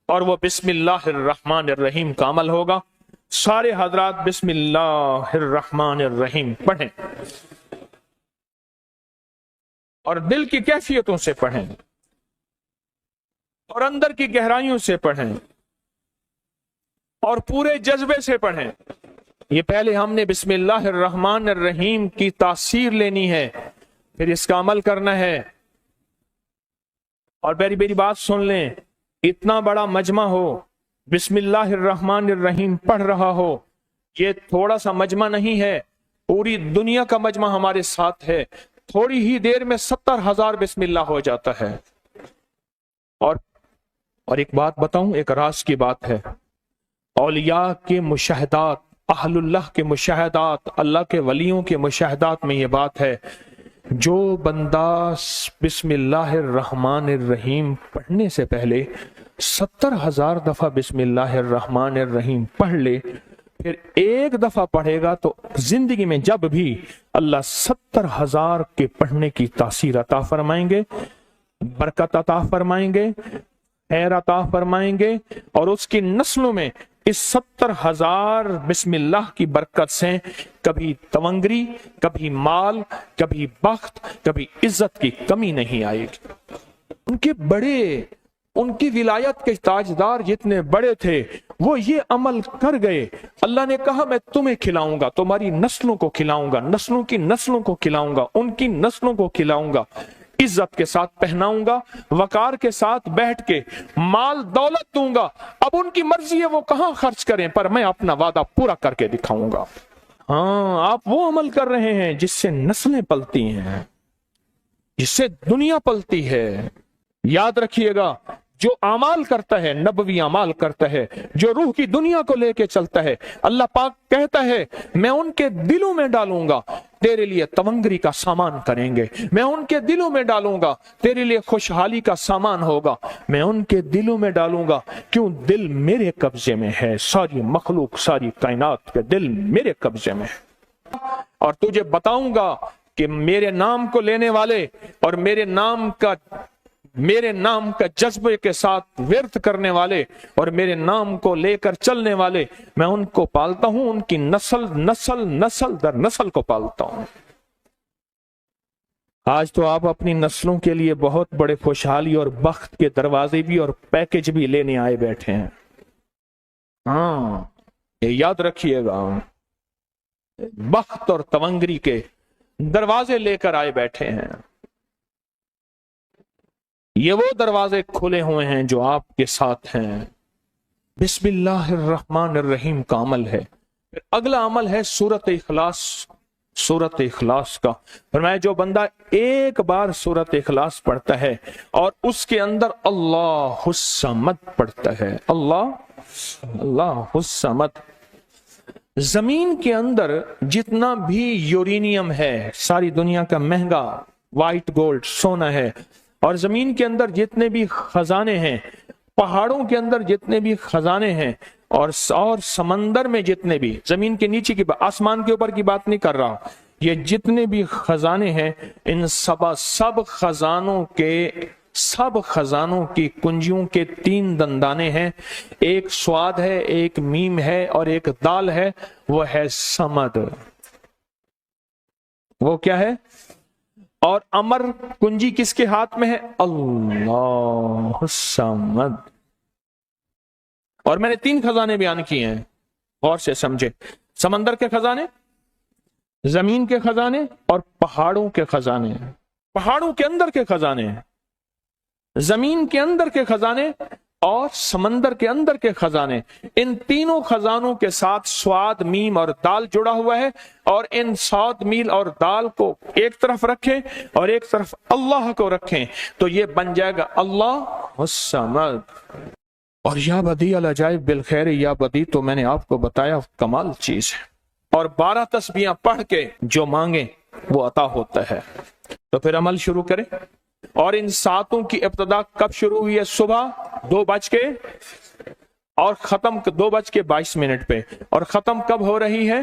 S1: और वो बिस्मिल्लाहिर्रहमानिर्रहीम का अमल होगा। सारे हजरात बिस्मिल्लाहिर्रहमानिर्रहीम पढ़ें, और दिल की कैफियतों से पढ़ें, और अंदर की गहराइयों से पढ़ें, और पूरे जज्बे से पढ़ें। ये पहले हमने बिस्मिल्लाहिर्रहमानिर्रहीम की तासीर लेनी है, फिर इसका अमल करना है। और मेरी बात सुन लें, इतना बड़ा मजमा हो, बिस्मिल्लाहिर्रहमानिर्रहीम पढ़ रहा हो, ये थोड़ा सा मजमा नहीं है, पूरी दुनिया का मजमा हमारे साथ है। थोड़ी ही देर में 70,000 बिस्मिल्लाह हो जाता है। और एक बात बताऊं, एक राज की बात है, औलिया के मुशाहदात, अहलुल्लाह के मुशाहदात, अल्लाह के वलियों के मुशाहदात में ये बात है, जो बंदा बिस्मिल्लाहिर्रहमानिर्रहीम पढ़ने से पहले 70,000 दफा बिस्मिल्लाहिर्रहमानिर्रहीम पढ़ ले, फिर एक दफा पढ़ेगा तो जिंदगी में जब भी अल्लाह 70,000 के पढ़ने की तासीर अता फरमाएंगे। برکت عطا فرمائیں گے، خیر عطا فرمائیں گے، اور اس کی نسلوں میں اس 70,000 بسم اللہ کی برکت سے کبھی تونگری، کبھی مال، کبھی بخت، کبھی عزت کی کمی نہیں آئے گی۔ ان کے بڑے، ان کی ولایت کے تاجدار جتنے بڑے تھے وہ یہ عمل کر گئے۔ اللہ نے کہا میں تمہیں کھلاؤں گا، تمہاری نسلوں کو کھلاؤں گا، نسلوں کی نسلوں کو کھلاؤں گا، ان کی نسلوں کو کھلاؤں گا، عزت کے ساتھ پہناؤں گا، وقار کے ساتھ بیٹھ کے مال دولت دوں گا۔ اب ان کی مرضی ہے وہ کہاں خرچ کریں، پر میں اپنا وعدہ پورا کر کے دکھاؤں گا۔ ہاں، آپ وہ عمل کر رہے ہیں جس سے نسلیں پلتی ہیں، جس سے دنیا پلتی ہے۔ یاد رکھیے گا، جو اعمال کرتا ہے، نبوی اعمال کرتا ہے، جو روح کی دنیا کو لے کے چلتا ہے، اللہ پاک کہتا ہے میں ان کے دلوں میں ڈالوں گا، تیرے لیے تونگری کا سامان کریں گے، میں ان کے دلوں میں ڈالوں گا، تیرے لیے خوشحالی کا سامان ہوگا، میں ان کے دلوں میں ڈالوں گا۔ کیوں؟ دل میرے قبضے میں ہے، ساری مخلوق، ساری کائنات کے دل میرے قبضے میں ہے۔ اور تجھے بتاؤں گا کہ میرے نام کو لینے والے اور میرے نام کا جذبے کے ساتھ ورد کرنے والے اور میرے نام کو لے کر چلنے والے، میں ان کو پالتا ہوں، ان کی نسل در نسل کو پالتا ہوں۔ آج تو آپ اپنی نسلوں کے لیے بہت بڑے خوشحالی اور بخت کے دروازے بھی اور پیکج بھی لینے آئے بیٹھے ہیں۔ ہاں، یہ یاد رکھیے گا، بخت اور تونگری کے دروازے لے کر آئے بیٹھے ہیں۔ یہ وہ دروازے کھلے ہوئے ہیں جو آپ کے ساتھ ہیں۔ بسم اللہ الرحمن الرحیم کا عمل ہے۔ پھر اگلا عمل ہے سورۃ اخلاص، سورۃ اخلاص کا۔ فرمایا جو بندہ ایک بار سورۃ اخلاص پڑھتا ہے اور اس کے اندر اللہ الصمد پڑھتا ہے، اللہ الصمد، زمین کے اندر جتنا بھی یورینیم ہے، ساری دنیا کا مہنگا وائٹ گولڈ سونا ہے، اور زمین کے اندر جتنے بھی خزانے ہیں، پہاڑوں کے اندر جتنے بھی خزانے ہیں، اور سمندر میں جتنے بھی، زمین کے نیچے کی، آسمان کے اوپر کی بات نہیں کر رہا، یہ جتنے بھی خزانے ہیں، ان سب خزانوں کی کنجیوں کے 3 دندانے ہیں، ایک سواد ہے، ایک میم ہے، اور ایک دال ہے، وہ ہے سمد۔ وہ کیا ہے؟ اور امر کنجی کس کے ہاتھ میں ہے؟ اللہ الصمد۔ اور میں نے 3 خزانے بیان کیے ہیں، غور سے سمجھے، سمندر کے خزانے، زمین کے خزانے، اور پہاڑوں کے خزانے، پہاڑوں کے اندر کے خزانے، زمین کے اندر کے خزانے اور سمندر کے اندر کے خزانے۔ ان تینوں خزانوں کے ساتھ سواد، میم اور دال جڑا ہوا ہے، اور ان سواد، میم اور دال کو ایک طرف رکھیں اور ایک طرف اللہ کو رکھیں تو یہ بن جائے گا اللہ الصمد۔ اور یا بدیع العجائب بالخیر، یا بدیع تو میں نے آپ کو بتایا کمال چیز ہے، اور 12 تسبیحاں پڑھ کے جو مانگیں وہ عطا ہوتا ہے۔ تو پھر عمل شروع کریں۔ اور ان 7 کی ابتدا کب شروع ہوئی ہے؟ صبح 2 بج کے، اور ختم 2 بج کے 22 منٹ پہ، اور ختم کب ہو رہی ہے؟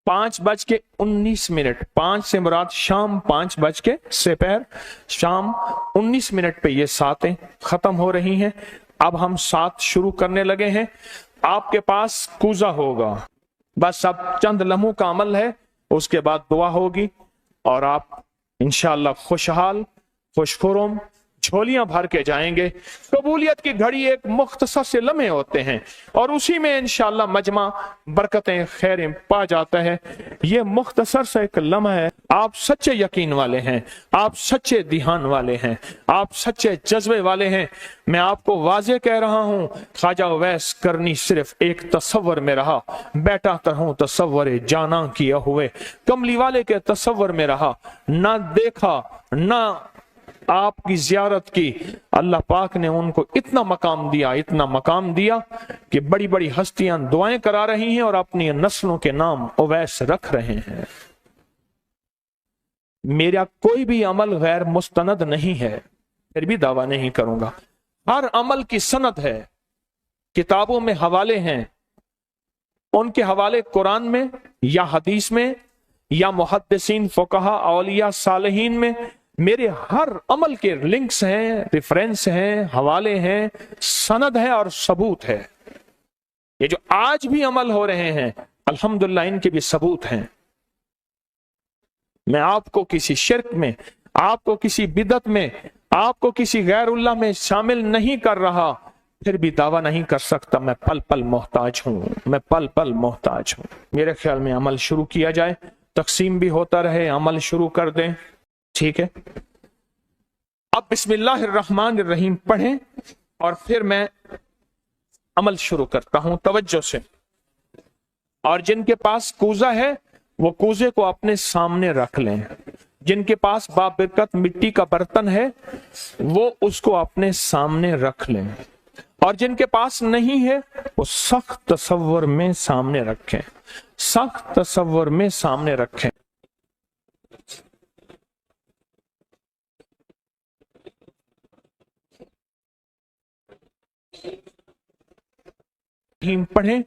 S1: 5 بج کے 19 منٹ۔ 5 سے مراد شام 5 بج کے سپہر شام 19 منٹ پہ یہ 7 ختم ہو رہی ہیں۔ اب ہم 7 شروع کرنے لگے ہیں۔ آپ کے پاس کوزہ ہوگا، بس اب چند لمحوں کا عمل ہے، اس کے بعد دعا ہوگی، اور آپ انشاءاللہ خوشحال، خوش خرم، جھولیاں بھر کے جائیں گے۔ قبولیت کی گھڑی ایک مختصر سے لمحے ہوتے ہیں، اور اسی میں انشاءاللہ مجمع برکتیں، خیریں پا جاتا ہے۔ یہ مختصر سے ایک لمحہ ہے۔ آپ سچے یقین والے ہیں، آپ سچے دھیان والے ہیں، آپ سچے جذبے والے ہیں۔ میں آپ کو واضح کہہ رہا ہوں، خواجہ اویس کرنی صرف ایک تصور میں رہا، بیٹا ترہوں تصور جانا کیا ہوئے، کملی والے کے تصور میں رہا، نہ دیکھا نہ آپ کی زیارت کی۔ اللہ پاک نے ان کو اتنا مقام دیا کہ بڑی بڑی ہستیاں دعائیں کرا رہی ہیں اور اپنی نسلوں کے نام اویس رکھ رہے ہیں۔ میرا کوئی بھی عمل غیر مستند نہیں ہے، پھر بھی دعویٰ نہیں کروں گا۔ ہر عمل کی سند ہے، کتابوں میں حوالے ہیں، ان کے حوالے قرآن میں یا حدیث میں یا محدثین، فقہا، اولیاء، صالحین میں میرے ہر عمل کے لنکس ہیں، ریفرنس ہیں، حوالے ہیں، سند ہے اور ثبوت ہے۔ یہ جو آج بھی عمل ہو رہے ہیں الحمدللہ ان کے بھی ثبوت ہیں۔ میں آپ کو کسی شرک میں، آپ کو کسی بدعت میں، آپ کو کسی غیر اللہ میں شامل نہیں کر رہا، پھر بھی دعویٰ نہیں کر سکتا میں پل پل محتاج ہوں، میں پل پل محتاج ہوں۔ میرے خیال میں عمل شروع کیا جائے، تقسیم بھی ہوتا رہے، عمل شروع کر دیں، ٹھیک ہے؟ اب بسم اللہ الرحمن الرحیم پڑھیں اور پھر میں عمل شروع کرتا ہوں توجہ سے۔ اور جن کے پاس کوزہ ہے وہ کوزے کو اپنے سامنے رکھ لیں، جن کے پاس بابرکت مٹی کا برتن ہے وہ اس کو اپنے سامنے رکھ لیں، اور جن کے پاس نہیں ہے وہ سخت تصور میں سامنے رکھیں، سخت تصور میں سامنے رکھیں۔ پڑھیں،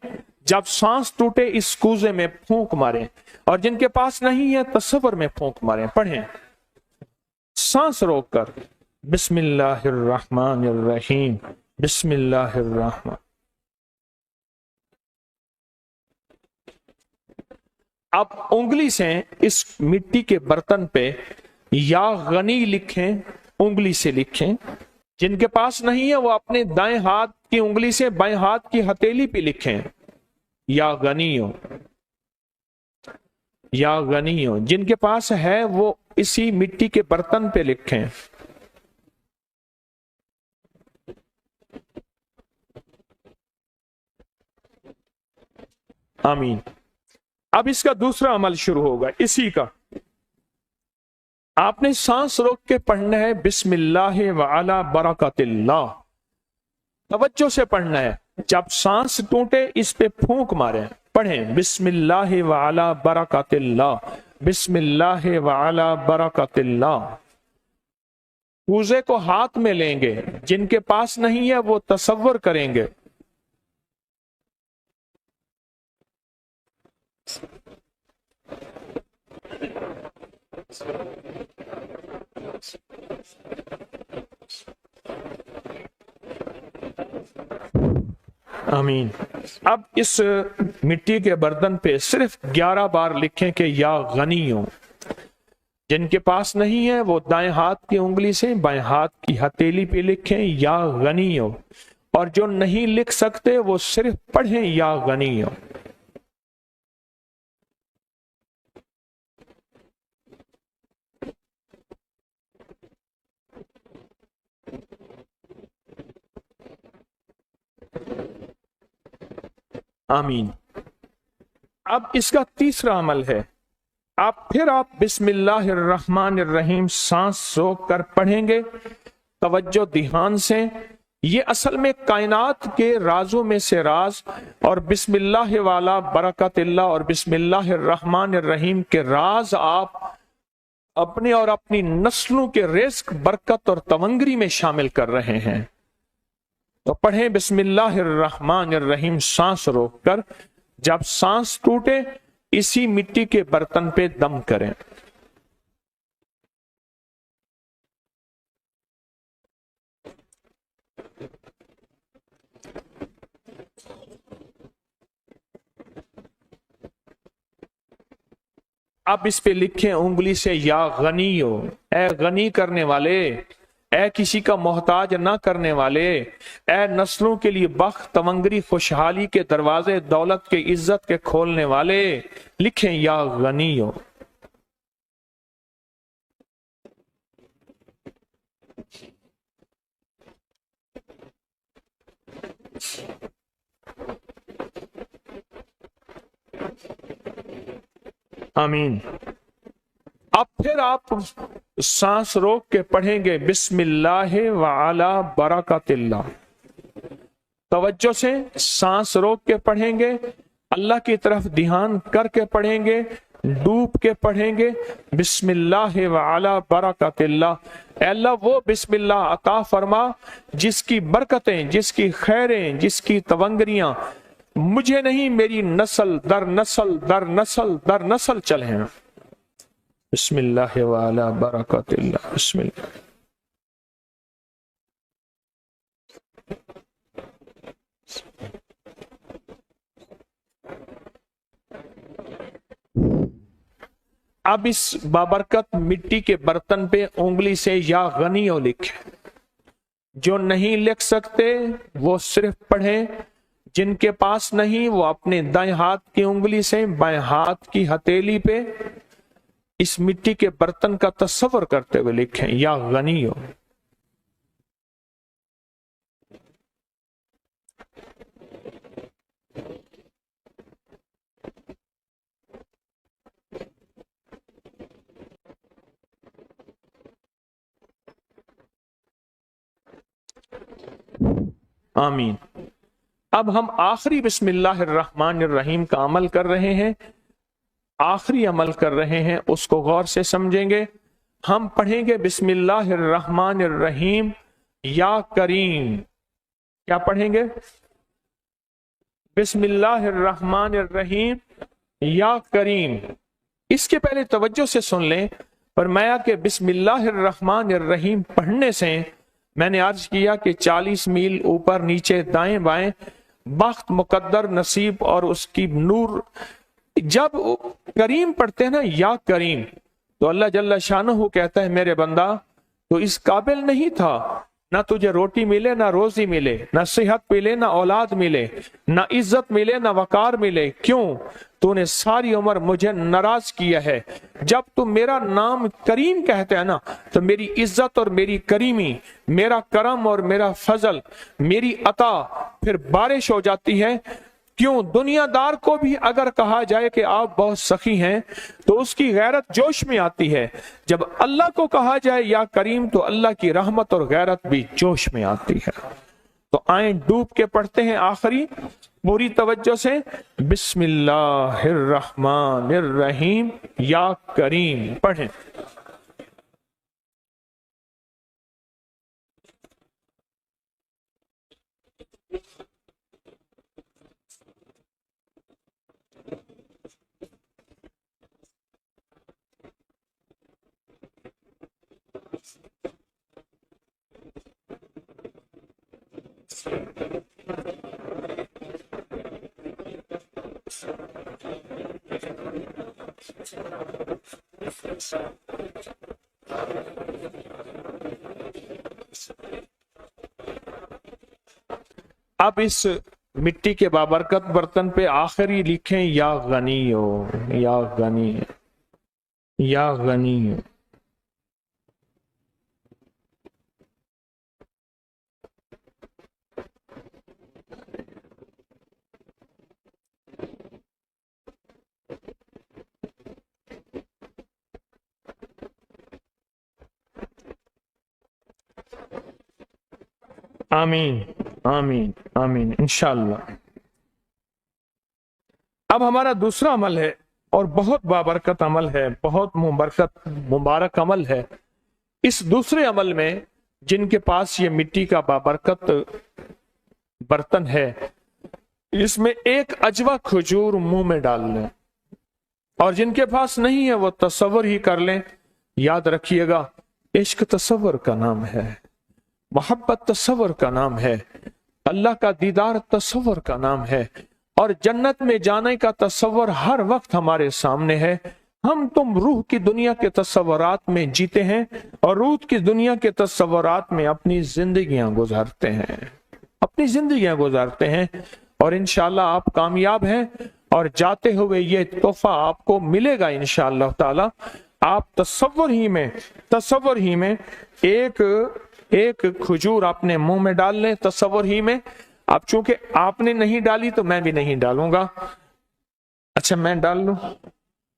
S1: جب سانس ٹوٹے اس کوزے میں پھونک ماریں، اور جن کے پاس نہیں ہے تصور میں پھونک ماریں۔ پڑھیں سانس روک کر، بسم اللہ الرحمن الرحیم، بسم اللہ الرحمن۔ اب انگلی سے اس مٹی کے برتن پہ یا غنی لکھیں، انگلی سے لکھیں۔ جن کے پاس نہیں ہے وہ اپنے دائیں ہاتھ کی انگلی سے بائیں ہاتھ کی ہتھیلی پہ لکھیں، یا غنیو، یا غنیو۔ جن کے پاس ہے وہ اسی مٹی کے برتن پہ لکھیں۔ آمین۔ اب اس کا دوسرا عمل شروع ہوگا اسی کا۔ آپ نے سانس روک کے پڑھنا ہے بسم اللہ وعلی برکت اللہ، توجہ سے پڑھنا ہے۔ جب سانس ٹوٹے اس پہ پھونک ماریں۔ پڑھیں بسم اللہ وعلی برکت اللہ، بسم اللہ وعلی برکت اللہ۔ کوزے کو ہاتھ میں لیں گے، جن کے پاس نہیں ہے وہ تصور کریں گے۔ آمین۔ اب اس مٹی کے برتن پہ صرف 11 بار لکھیں کہ یا غنیوں۔ جن کے پاس نہیں ہے وہ دائیں ہاتھ کی انگلی سے بائیں ہاتھ کی ہتھیلی پہ لکھیں یا غنیوں، اور جو نہیں لکھ سکتے وہ صرف پڑھیں یا غنیوں۔ آمین۔ اب اس کا تیسرا عمل ہے، پھر آپ بسم اللہ الرحمن الرحیم سانس روک کر پڑھیں گے، توجہ دھیان سے۔ یہ اصل میں کائنات کے رازوں میں سے راز، اور بسم اللہ والا برکت اللہ اور بسم اللہ الرحمن الرحیم کے راز آپ اپنے اور اپنی نسلوں کے رزق، برکت اور تونگری میں شامل کر رہے ہیں۔ تو پڑھیں بسم اللہ الرحمن الرحیم سانس روک کر، جب سانس ٹوٹے اسی مٹی کے برتن پہ دم کریں۔ اب اس پہ لکھیں انگلی سے یا غنیو، اے غنی کرنے والے، اے کسی کا محتاج نہ کرنے والے، اے نسلوں کے لیے بخت، تونگری، خوشحالی کے دروازے، دولت کے، عزت کے کھولنے والے، لکھیں یا غنیو۔ آمین۔ اب پھر آپ سانس روک کے پڑھیں گے بسم اللہ وعلی برکت اللہ، توجہ سے سانس روک کے پڑھیں گے، اللہ کی طرف دھیان کر کے پڑھیں گے، ڈوب کے پڑھیں گے بسم اللہ وعلی برکت اللہ۔ اے اللہ وہ بسم اللہ عطا فرما جس کی برکتیں، جس کی خیریں، جس کی تونگریاں مجھے نہیں، میری نسل در نسل در نسل در نسل چلیں۔ بسم اللہ وعلی برکات اللہ، بسم اللہ۔ اب اس بابرکت مٹی کے برتن پہ انگلی سے یا غنیو لکھیں۔ جو نہیں لکھ سکتے وہ صرف پڑھیں، جن کے پاس نہیں وہ اپنے دائیں ہاتھ کی انگلی سے بائیں ہاتھ کی ہتھیلی پہ اس مٹی کے برتن کا تصور کرتے ہوئے لکھیں، یا غنیو۔ آمین۔ اب ہم آخری بسم اللہ الرحمن الرحیم کا عمل کر رہے ہیں، آخری عمل کر رہے ہیں، اس کو غور سے سمجھیں گے۔ ہم پڑھیں گے بسم اللہ الرحمن الرحیم یا کریم۔ کیا پڑھیں گے؟ بسم اللہ الرحمن الرحیم یا کریم۔ اس کے پہلے توجہ سے سن لیں، فرمایا کہ بسم اللہ الرحمن الرحیم پڑھنے سے میں نے عرض کیا کہ 40 میل اوپر نیچے دائیں بائیں بخت، مقدر، نصیب اور اس کی نور۔ جب کریم پڑھتے ہیں نا، یا کریم، تو اللہ جل شانہ کہتا ہے میرے بندہ تو اس قابل نہیں تھا، نہ تجھے روٹی ملے، نہ روزی ملے، نہ صحت ملے، نہ اولاد ملے، نہ عزت ملے، نہ وقار ملے۔ کیوں؟ تو نے ساری عمر مجھے ناراض کیا ہے۔ جب تم میرا نام کریم کہتے ہیں نا، تو میری عزت اور میری کریمی، میرا کرم اور میرا فضل، میری عطا پھر بارش ہو جاتی ہے۔ کیوں؟ دنیا دار کو بھی اگر کہا جائے کہ آپ بہت سخی ہیں تو اس کی غیرت جوش میں آتی ہے، جب اللہ کو کہا جائے یا کریم تو اللہ کی رحمت اور غیرت بھی جوش میں آتی ہے۔ تو آئیں ڈوب کے پڑھتے ہیں آخری پوری توجہ سے، بسم اللہ الرحمن الرحیم یا کریم پڑھیں۔ اب اس مٹی کے بابرکت برتن پہ آخری لکھیں یا غنیو، یا غنی، یا غنی۔ آمین آمین آمین انشاءاللہ۔ اب ہمارا دوسرا عمل ہے اور بہت بابرکت عمل ہے، بہت مبارک عمل ہے۔ اس دوسرے عمل میں جن کے پاس یہ مٹی کا بابرکت برتن ہے، اس میں ایک اجوا کھجور منہ میں ڈال لیں، اور جن کے پاس نہیں ہے وہ تصور ہی کر لیں۔ یاد رکھیے گا، عشق تصور کا نام ہے، محبت تصور کا نام ہے، اللہ کا دیدار تصور کا نام ہے، اور جنت میں جانے کا تصور ہر وقت ہمارے سامنے ہے۔ ہم تم روح کی دنیا کے تصورات میں جیتے ہیں اور روح کی دنیا کے تصورات میں اپنی زندگیاں گزارتے ہیں، اپنی زندگیاں گزارتے ہیں، اور انشاءاللہ آپ کامیاب ہیں، اور جاتے ہوئے یہ تحفہ آپ کو ملے گا انشاءاللہ تعالی۔ آپ تصور ہی میں ایک کھجور اپنے منہ میں ڈال لیں، تصور ہی میں۔ اب چونکہ آپ نے نہیں ڈالی تو میں بھی نہیں ڈالوں گا۔ اچھا میں ڈال لوں؟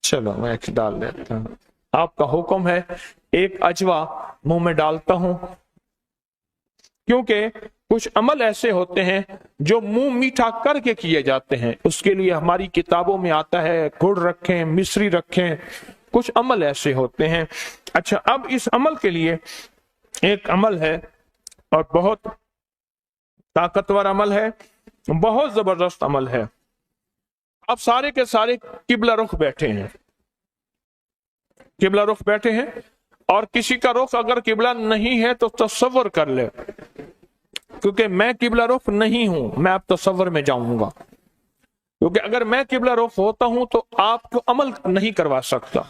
S1: چلو میں ایک ڈال دیتا ہوں، آپ کا حکم ہے۔ ایک اجوا منہ میں ڈالتا ہوں، کیونکہ کچھ عمل ایسے ہوتے ہیں جو منہ میٹھا کر کے کیے جاتے ہیں، اس کے لیے ہماری کتابوں میں آتا ہے گڑ رکھیں، مصری رکھیں، کچھ عمل ایسے ہوتے ہیں۔ اچھا اب اس عمل کے لیے ایک عمل ہے اور بہت طاقتور عمل ہے، بہت زبردست عمل ہے۔ اب سارے کے سارے قبلہ رخ بیٹھے ہیں، किबला रुख बैठे हैं, और किसी का रुख अगर किबला नहीं है तो तसव्वुर कर ले, क्योंकि मैं किबला रुख नहीं हूं, मैं अब तसव्वुर में जाऊंगा, क्योंकि अगर मैं किबला रुख होता हूं तो आपको अमल नहीं करवा सकता,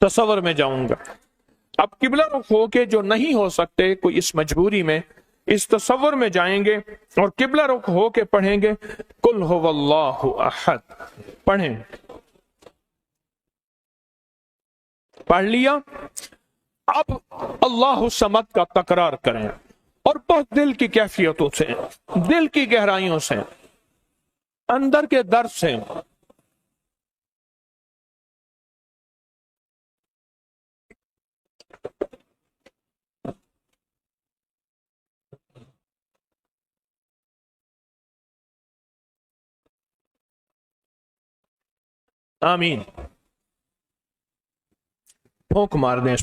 S1: तसव्वुर में जाऊंगा। अब किबला रुख हो के जो नहीं हो सकते, कोई इस मजबूरी में इस तसव्वुर में जाएंगे और किबला रुख हो के पढ़ेंगे कुल हुवल्लाहु अहद, पढ़ें, पढ़ लिया। अब अल्लाहु समद का तकरार करें और बहुत दिल की कैफियतों से, दिल की गहराइयों से, अंदर के दर्द से आमीन, फूंक मार दें।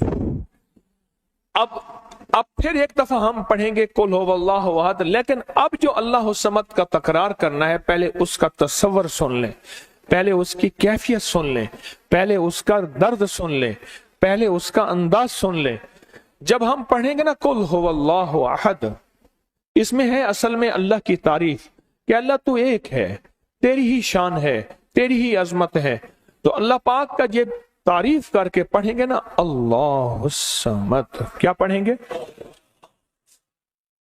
S1: अब फिर एक दफा हम पढ़ेंगे कुल हुवल्लाहु अहद, लेकिन अब जो अल्लाह समद का तकरार करना है, पहले उसका तसव्वुर सुन लें, पहले उसकी कैफियत सुन लें, पहले उसका दर्द सुन लें, पहले उसका अंदाज सुन लें। जब हम पढ़ेंगे ना कुल हुवल्लाहु अहद, इसमें है असल में अल्लाह की तारीफ कि अल्लाह तू एक है, तेरी ही शान है, तेरी ही अजमत है। तो अल्लाह पाक का ये तारीफ करके पढ़ेंगे ना, अल्लाह समद, क्या पढ़ेंगे?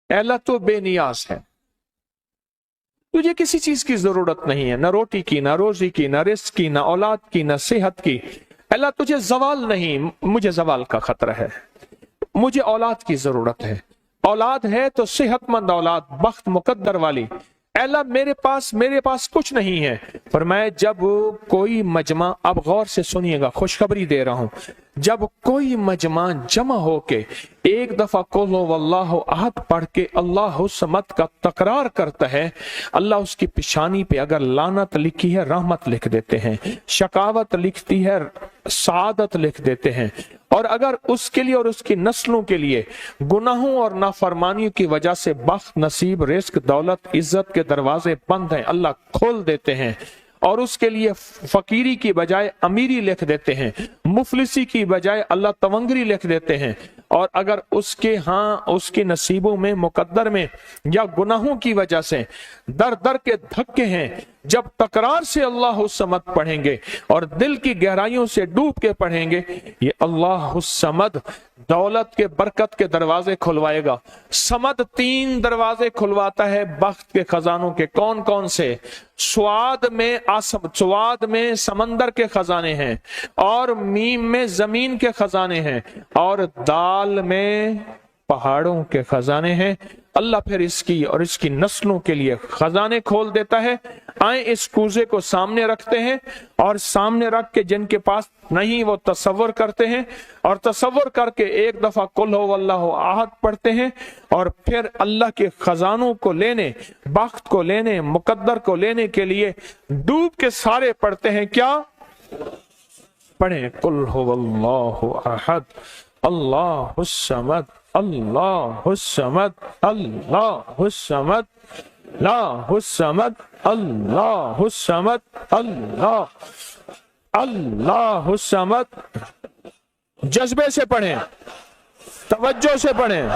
S1: अल्लाह तो बेनियाज है, तुझे किसी चीज की जरूरत नहीं है, ना रोटी की, ना रोजी की, ना रिस्क की, ना औलाद की, ना सेहत की। अल्लाह तुझे जवाल नहीं, मुझे जवाल का खतरा है, मुझे औलाद की जरूरत है, औलाद है तो सेहतमंद औलाद, बख्त मुकद्दर वाली। अल्लाह मेरे पास कुछ नहीं है। फरमाए जब कोई मजमा, अब गौर से सुनिएगा, खुशखबरी दे रहा हूं, जब कोई मजमा जमा होके एक दफा कुल हुवल्लाहु अहद पढ़ के अल्लाह समद का तकरार करता है, अल्लाह उसकी पेशानी पे अगर लानत लिखी है रहमत लिख देते हैं, शकावत लिखती है सादत लिख देते हैं, और अगर उसके लिए और उसकी नस्लों के लिए गुनाहों और नाफरमानियों की वजह से बख्त, नसीब, रिस्क, दौलत, इज्जत के दरवाजे बंद हैं, अल्लाह खोल देते हैं, और उसके लिए फकीरी की बजाय अमीरी लिख देते हैं, मुफलिसी की बजाय अल्लाह तवंगरी लिख देते हैं। और अगर उसके नसीबों में, मुकद्दर में या गुनाहों की वजह से दर दर के धक्के हैं, जब तकरार से अल्लाह समद पढ़ेंगे और दिल की गहराइयों से डूब के पढ़ेंगे, ये अल्लाह समद दौलत के, बरकत के दरवाजे खुलवाएगा। समद 3 दरवाजे खुलवाता है बख्त के खजानों के। कौन कौन से? स्वाद में समंदर के खजाने हैं, और मीम में जमीन के खजाने हैं, और दाल में पहाड़ों के खजाने हैं। अल्लाह फिर इसकी और इसकी नस्लों के लिए खजाने खोल देता है। आए इस कूजे को सामने रखते हैं, और सामने रख के जिनके पास नहीं वो तसव्वुर करते हैं, और तसव्वुर करके एक दफा कुल हुवल्लाहु अहद पढ़ते हैं, और फिर अल्लाह के खजानों को लेने, बख्त को लेने, मुकद्दर को लेने के लिए डूब के सारे पढ़ते हैं। क्या पढ़े? कुल हुवल्लाहु अहद, अल्लाहुस समद, अल्लाहुस समद, अल्लाहुस समद, अल्लाहुस समद, अल्लाहुस समद, अल्लाहुस समद। जज्बे से पढ़ें, तवज्जो से पढ़ें,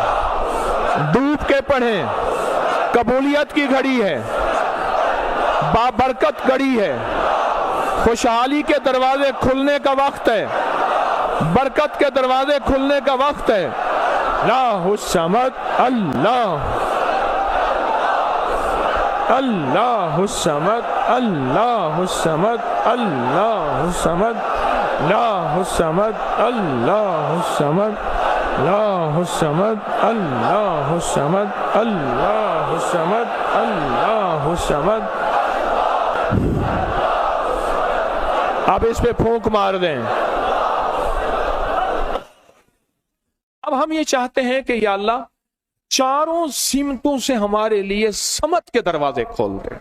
S1: डूब के पढ़ें। कबूलियत की घड़ी है, बाबरकत घड़ी है, खुशहाली के दरवाजे खुलने का वक्त है, बरकत के दरवाजे खुलने का वक्त है। अल्लाहुस समद, अल्लाहुस समद, अल्लाहुस समद, अल्लाहुस समद, अल्लाहुस समद, अल्लाहुस समद, अल्लाहुस समद, अल्लाहुस समद, अल्लाहुस समद, अल्लाहुस समद। अब इस पे फूंक मार दें। अब हम ये चाहते हैं कि या अल्लाह चारों सिमतों से हमारे लिए समत के दरवाजे खोल दे,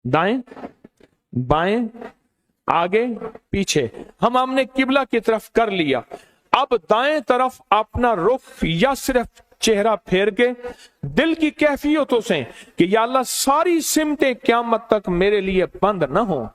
S1: दाएं बाएं आगे पीछे। हमने किबला की तरफ कर लिया, अब दाएं तरफ अपना रुख या सिर्फ चेहरा फेर के दिल की कैफियतों से कि या अल्लाह सारी सिमतें क़यामत तक मेरे लिए बंद ना हो।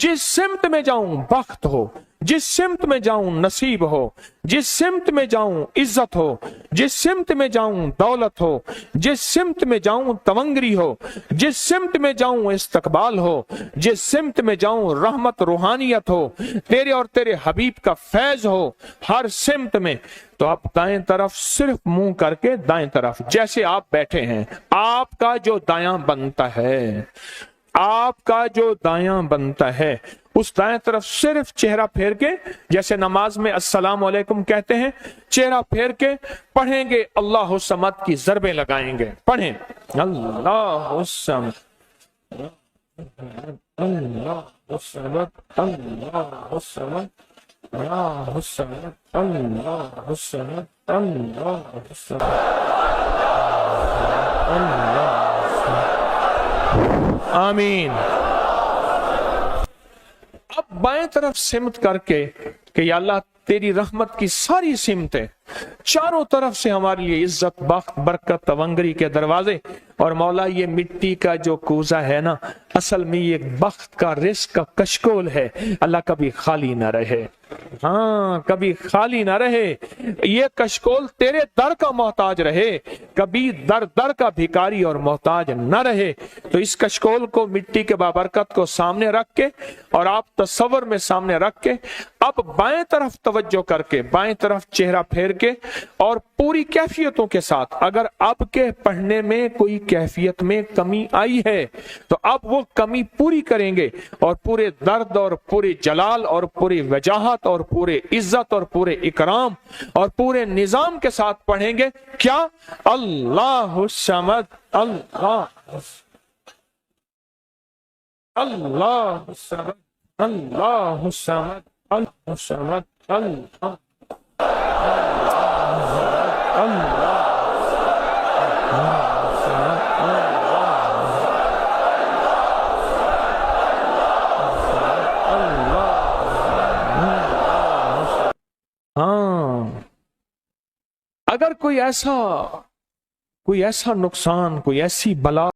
S1: जिस सिमत में जाऊं बख्त हो, जिस सिमत में जाऊं नसीब हो, जिस सिमत में जाऊं इज्जत हो, जिस सिमत में जाऊं दौलत हो, जिस सिमत में जाऊं तवंगरी हो, जिस सिमत में जाऊं इस्तकबाल हो, जिस सिमत में जाऊं रहमत रूहानियत हो, तेरे और तेरे हबीब का फैज हो, हर सिमत में। तो आप दाएं तरफ सिर्फ मुंह करके दाएं तरफ, जैसे आप बैठे हैं, आपका जो दायां बनता है, आपका जो दायां बनता है, उस दाएं तरफ सिर्फ चेहरा फेर के, जैसे नमाज में अस्सलाम वालेकुम कहते हैं, चेहरा फेर के पढ़ेंगे, अल्लाह समद की ज़रबे लगाएंगे। पढ़ें अल्लाह समद, अल्लाह समद, अल्लाह समद, अल्लाह समद, अल्लाह समद, अल्लाह समद, आमीन। अब बाएं तरफ सिमत करके कि या अल्लाह तेरी रहमत की सारी सिमतें, चारों तरफ से हमारे लिए इज्जत, बख्त, बरकत, तवंगरी के दरवाजे। और मौला ये मिट्टी का जो कूजा है ना, असल में ये बख्त का, रिस्क का कशकोल है। अल्लाह कभी खाली ना रहे, हाँ कभी खाली ना रहे। ये कशकोल तेरे दर का मोहताज रहे, कभी दर दर का भिखारी और मोहताज न रहे। तो इस कशकोल को, मिट्टी के बाबरकत को सामने रख के, और आप तस्वर में सामने रख के, अब बाएं तरफ तवज्जो करके, बाएं तरफ चेहरा फेर के, और पूरी कैफियतों के साथ, अगर आपके पढ़ने में कोई कैफियत में कमी आई है तो आप वो कमी पूरी करेंगे, और पूरे दर्द और पूरे जलाल और पूरी वजाहत और पूरे इज्जत और पूरे इकराम और पूरे निजाम के साथ पढ़ेंगे। क्या? अल्लाह समद, अल्लाह अल्लाह समद, अल्लाह समद, अल्लाह समद, अल्लाह हाँ, अगर कोई ऐसा नुकसान, कोई ऐसी बला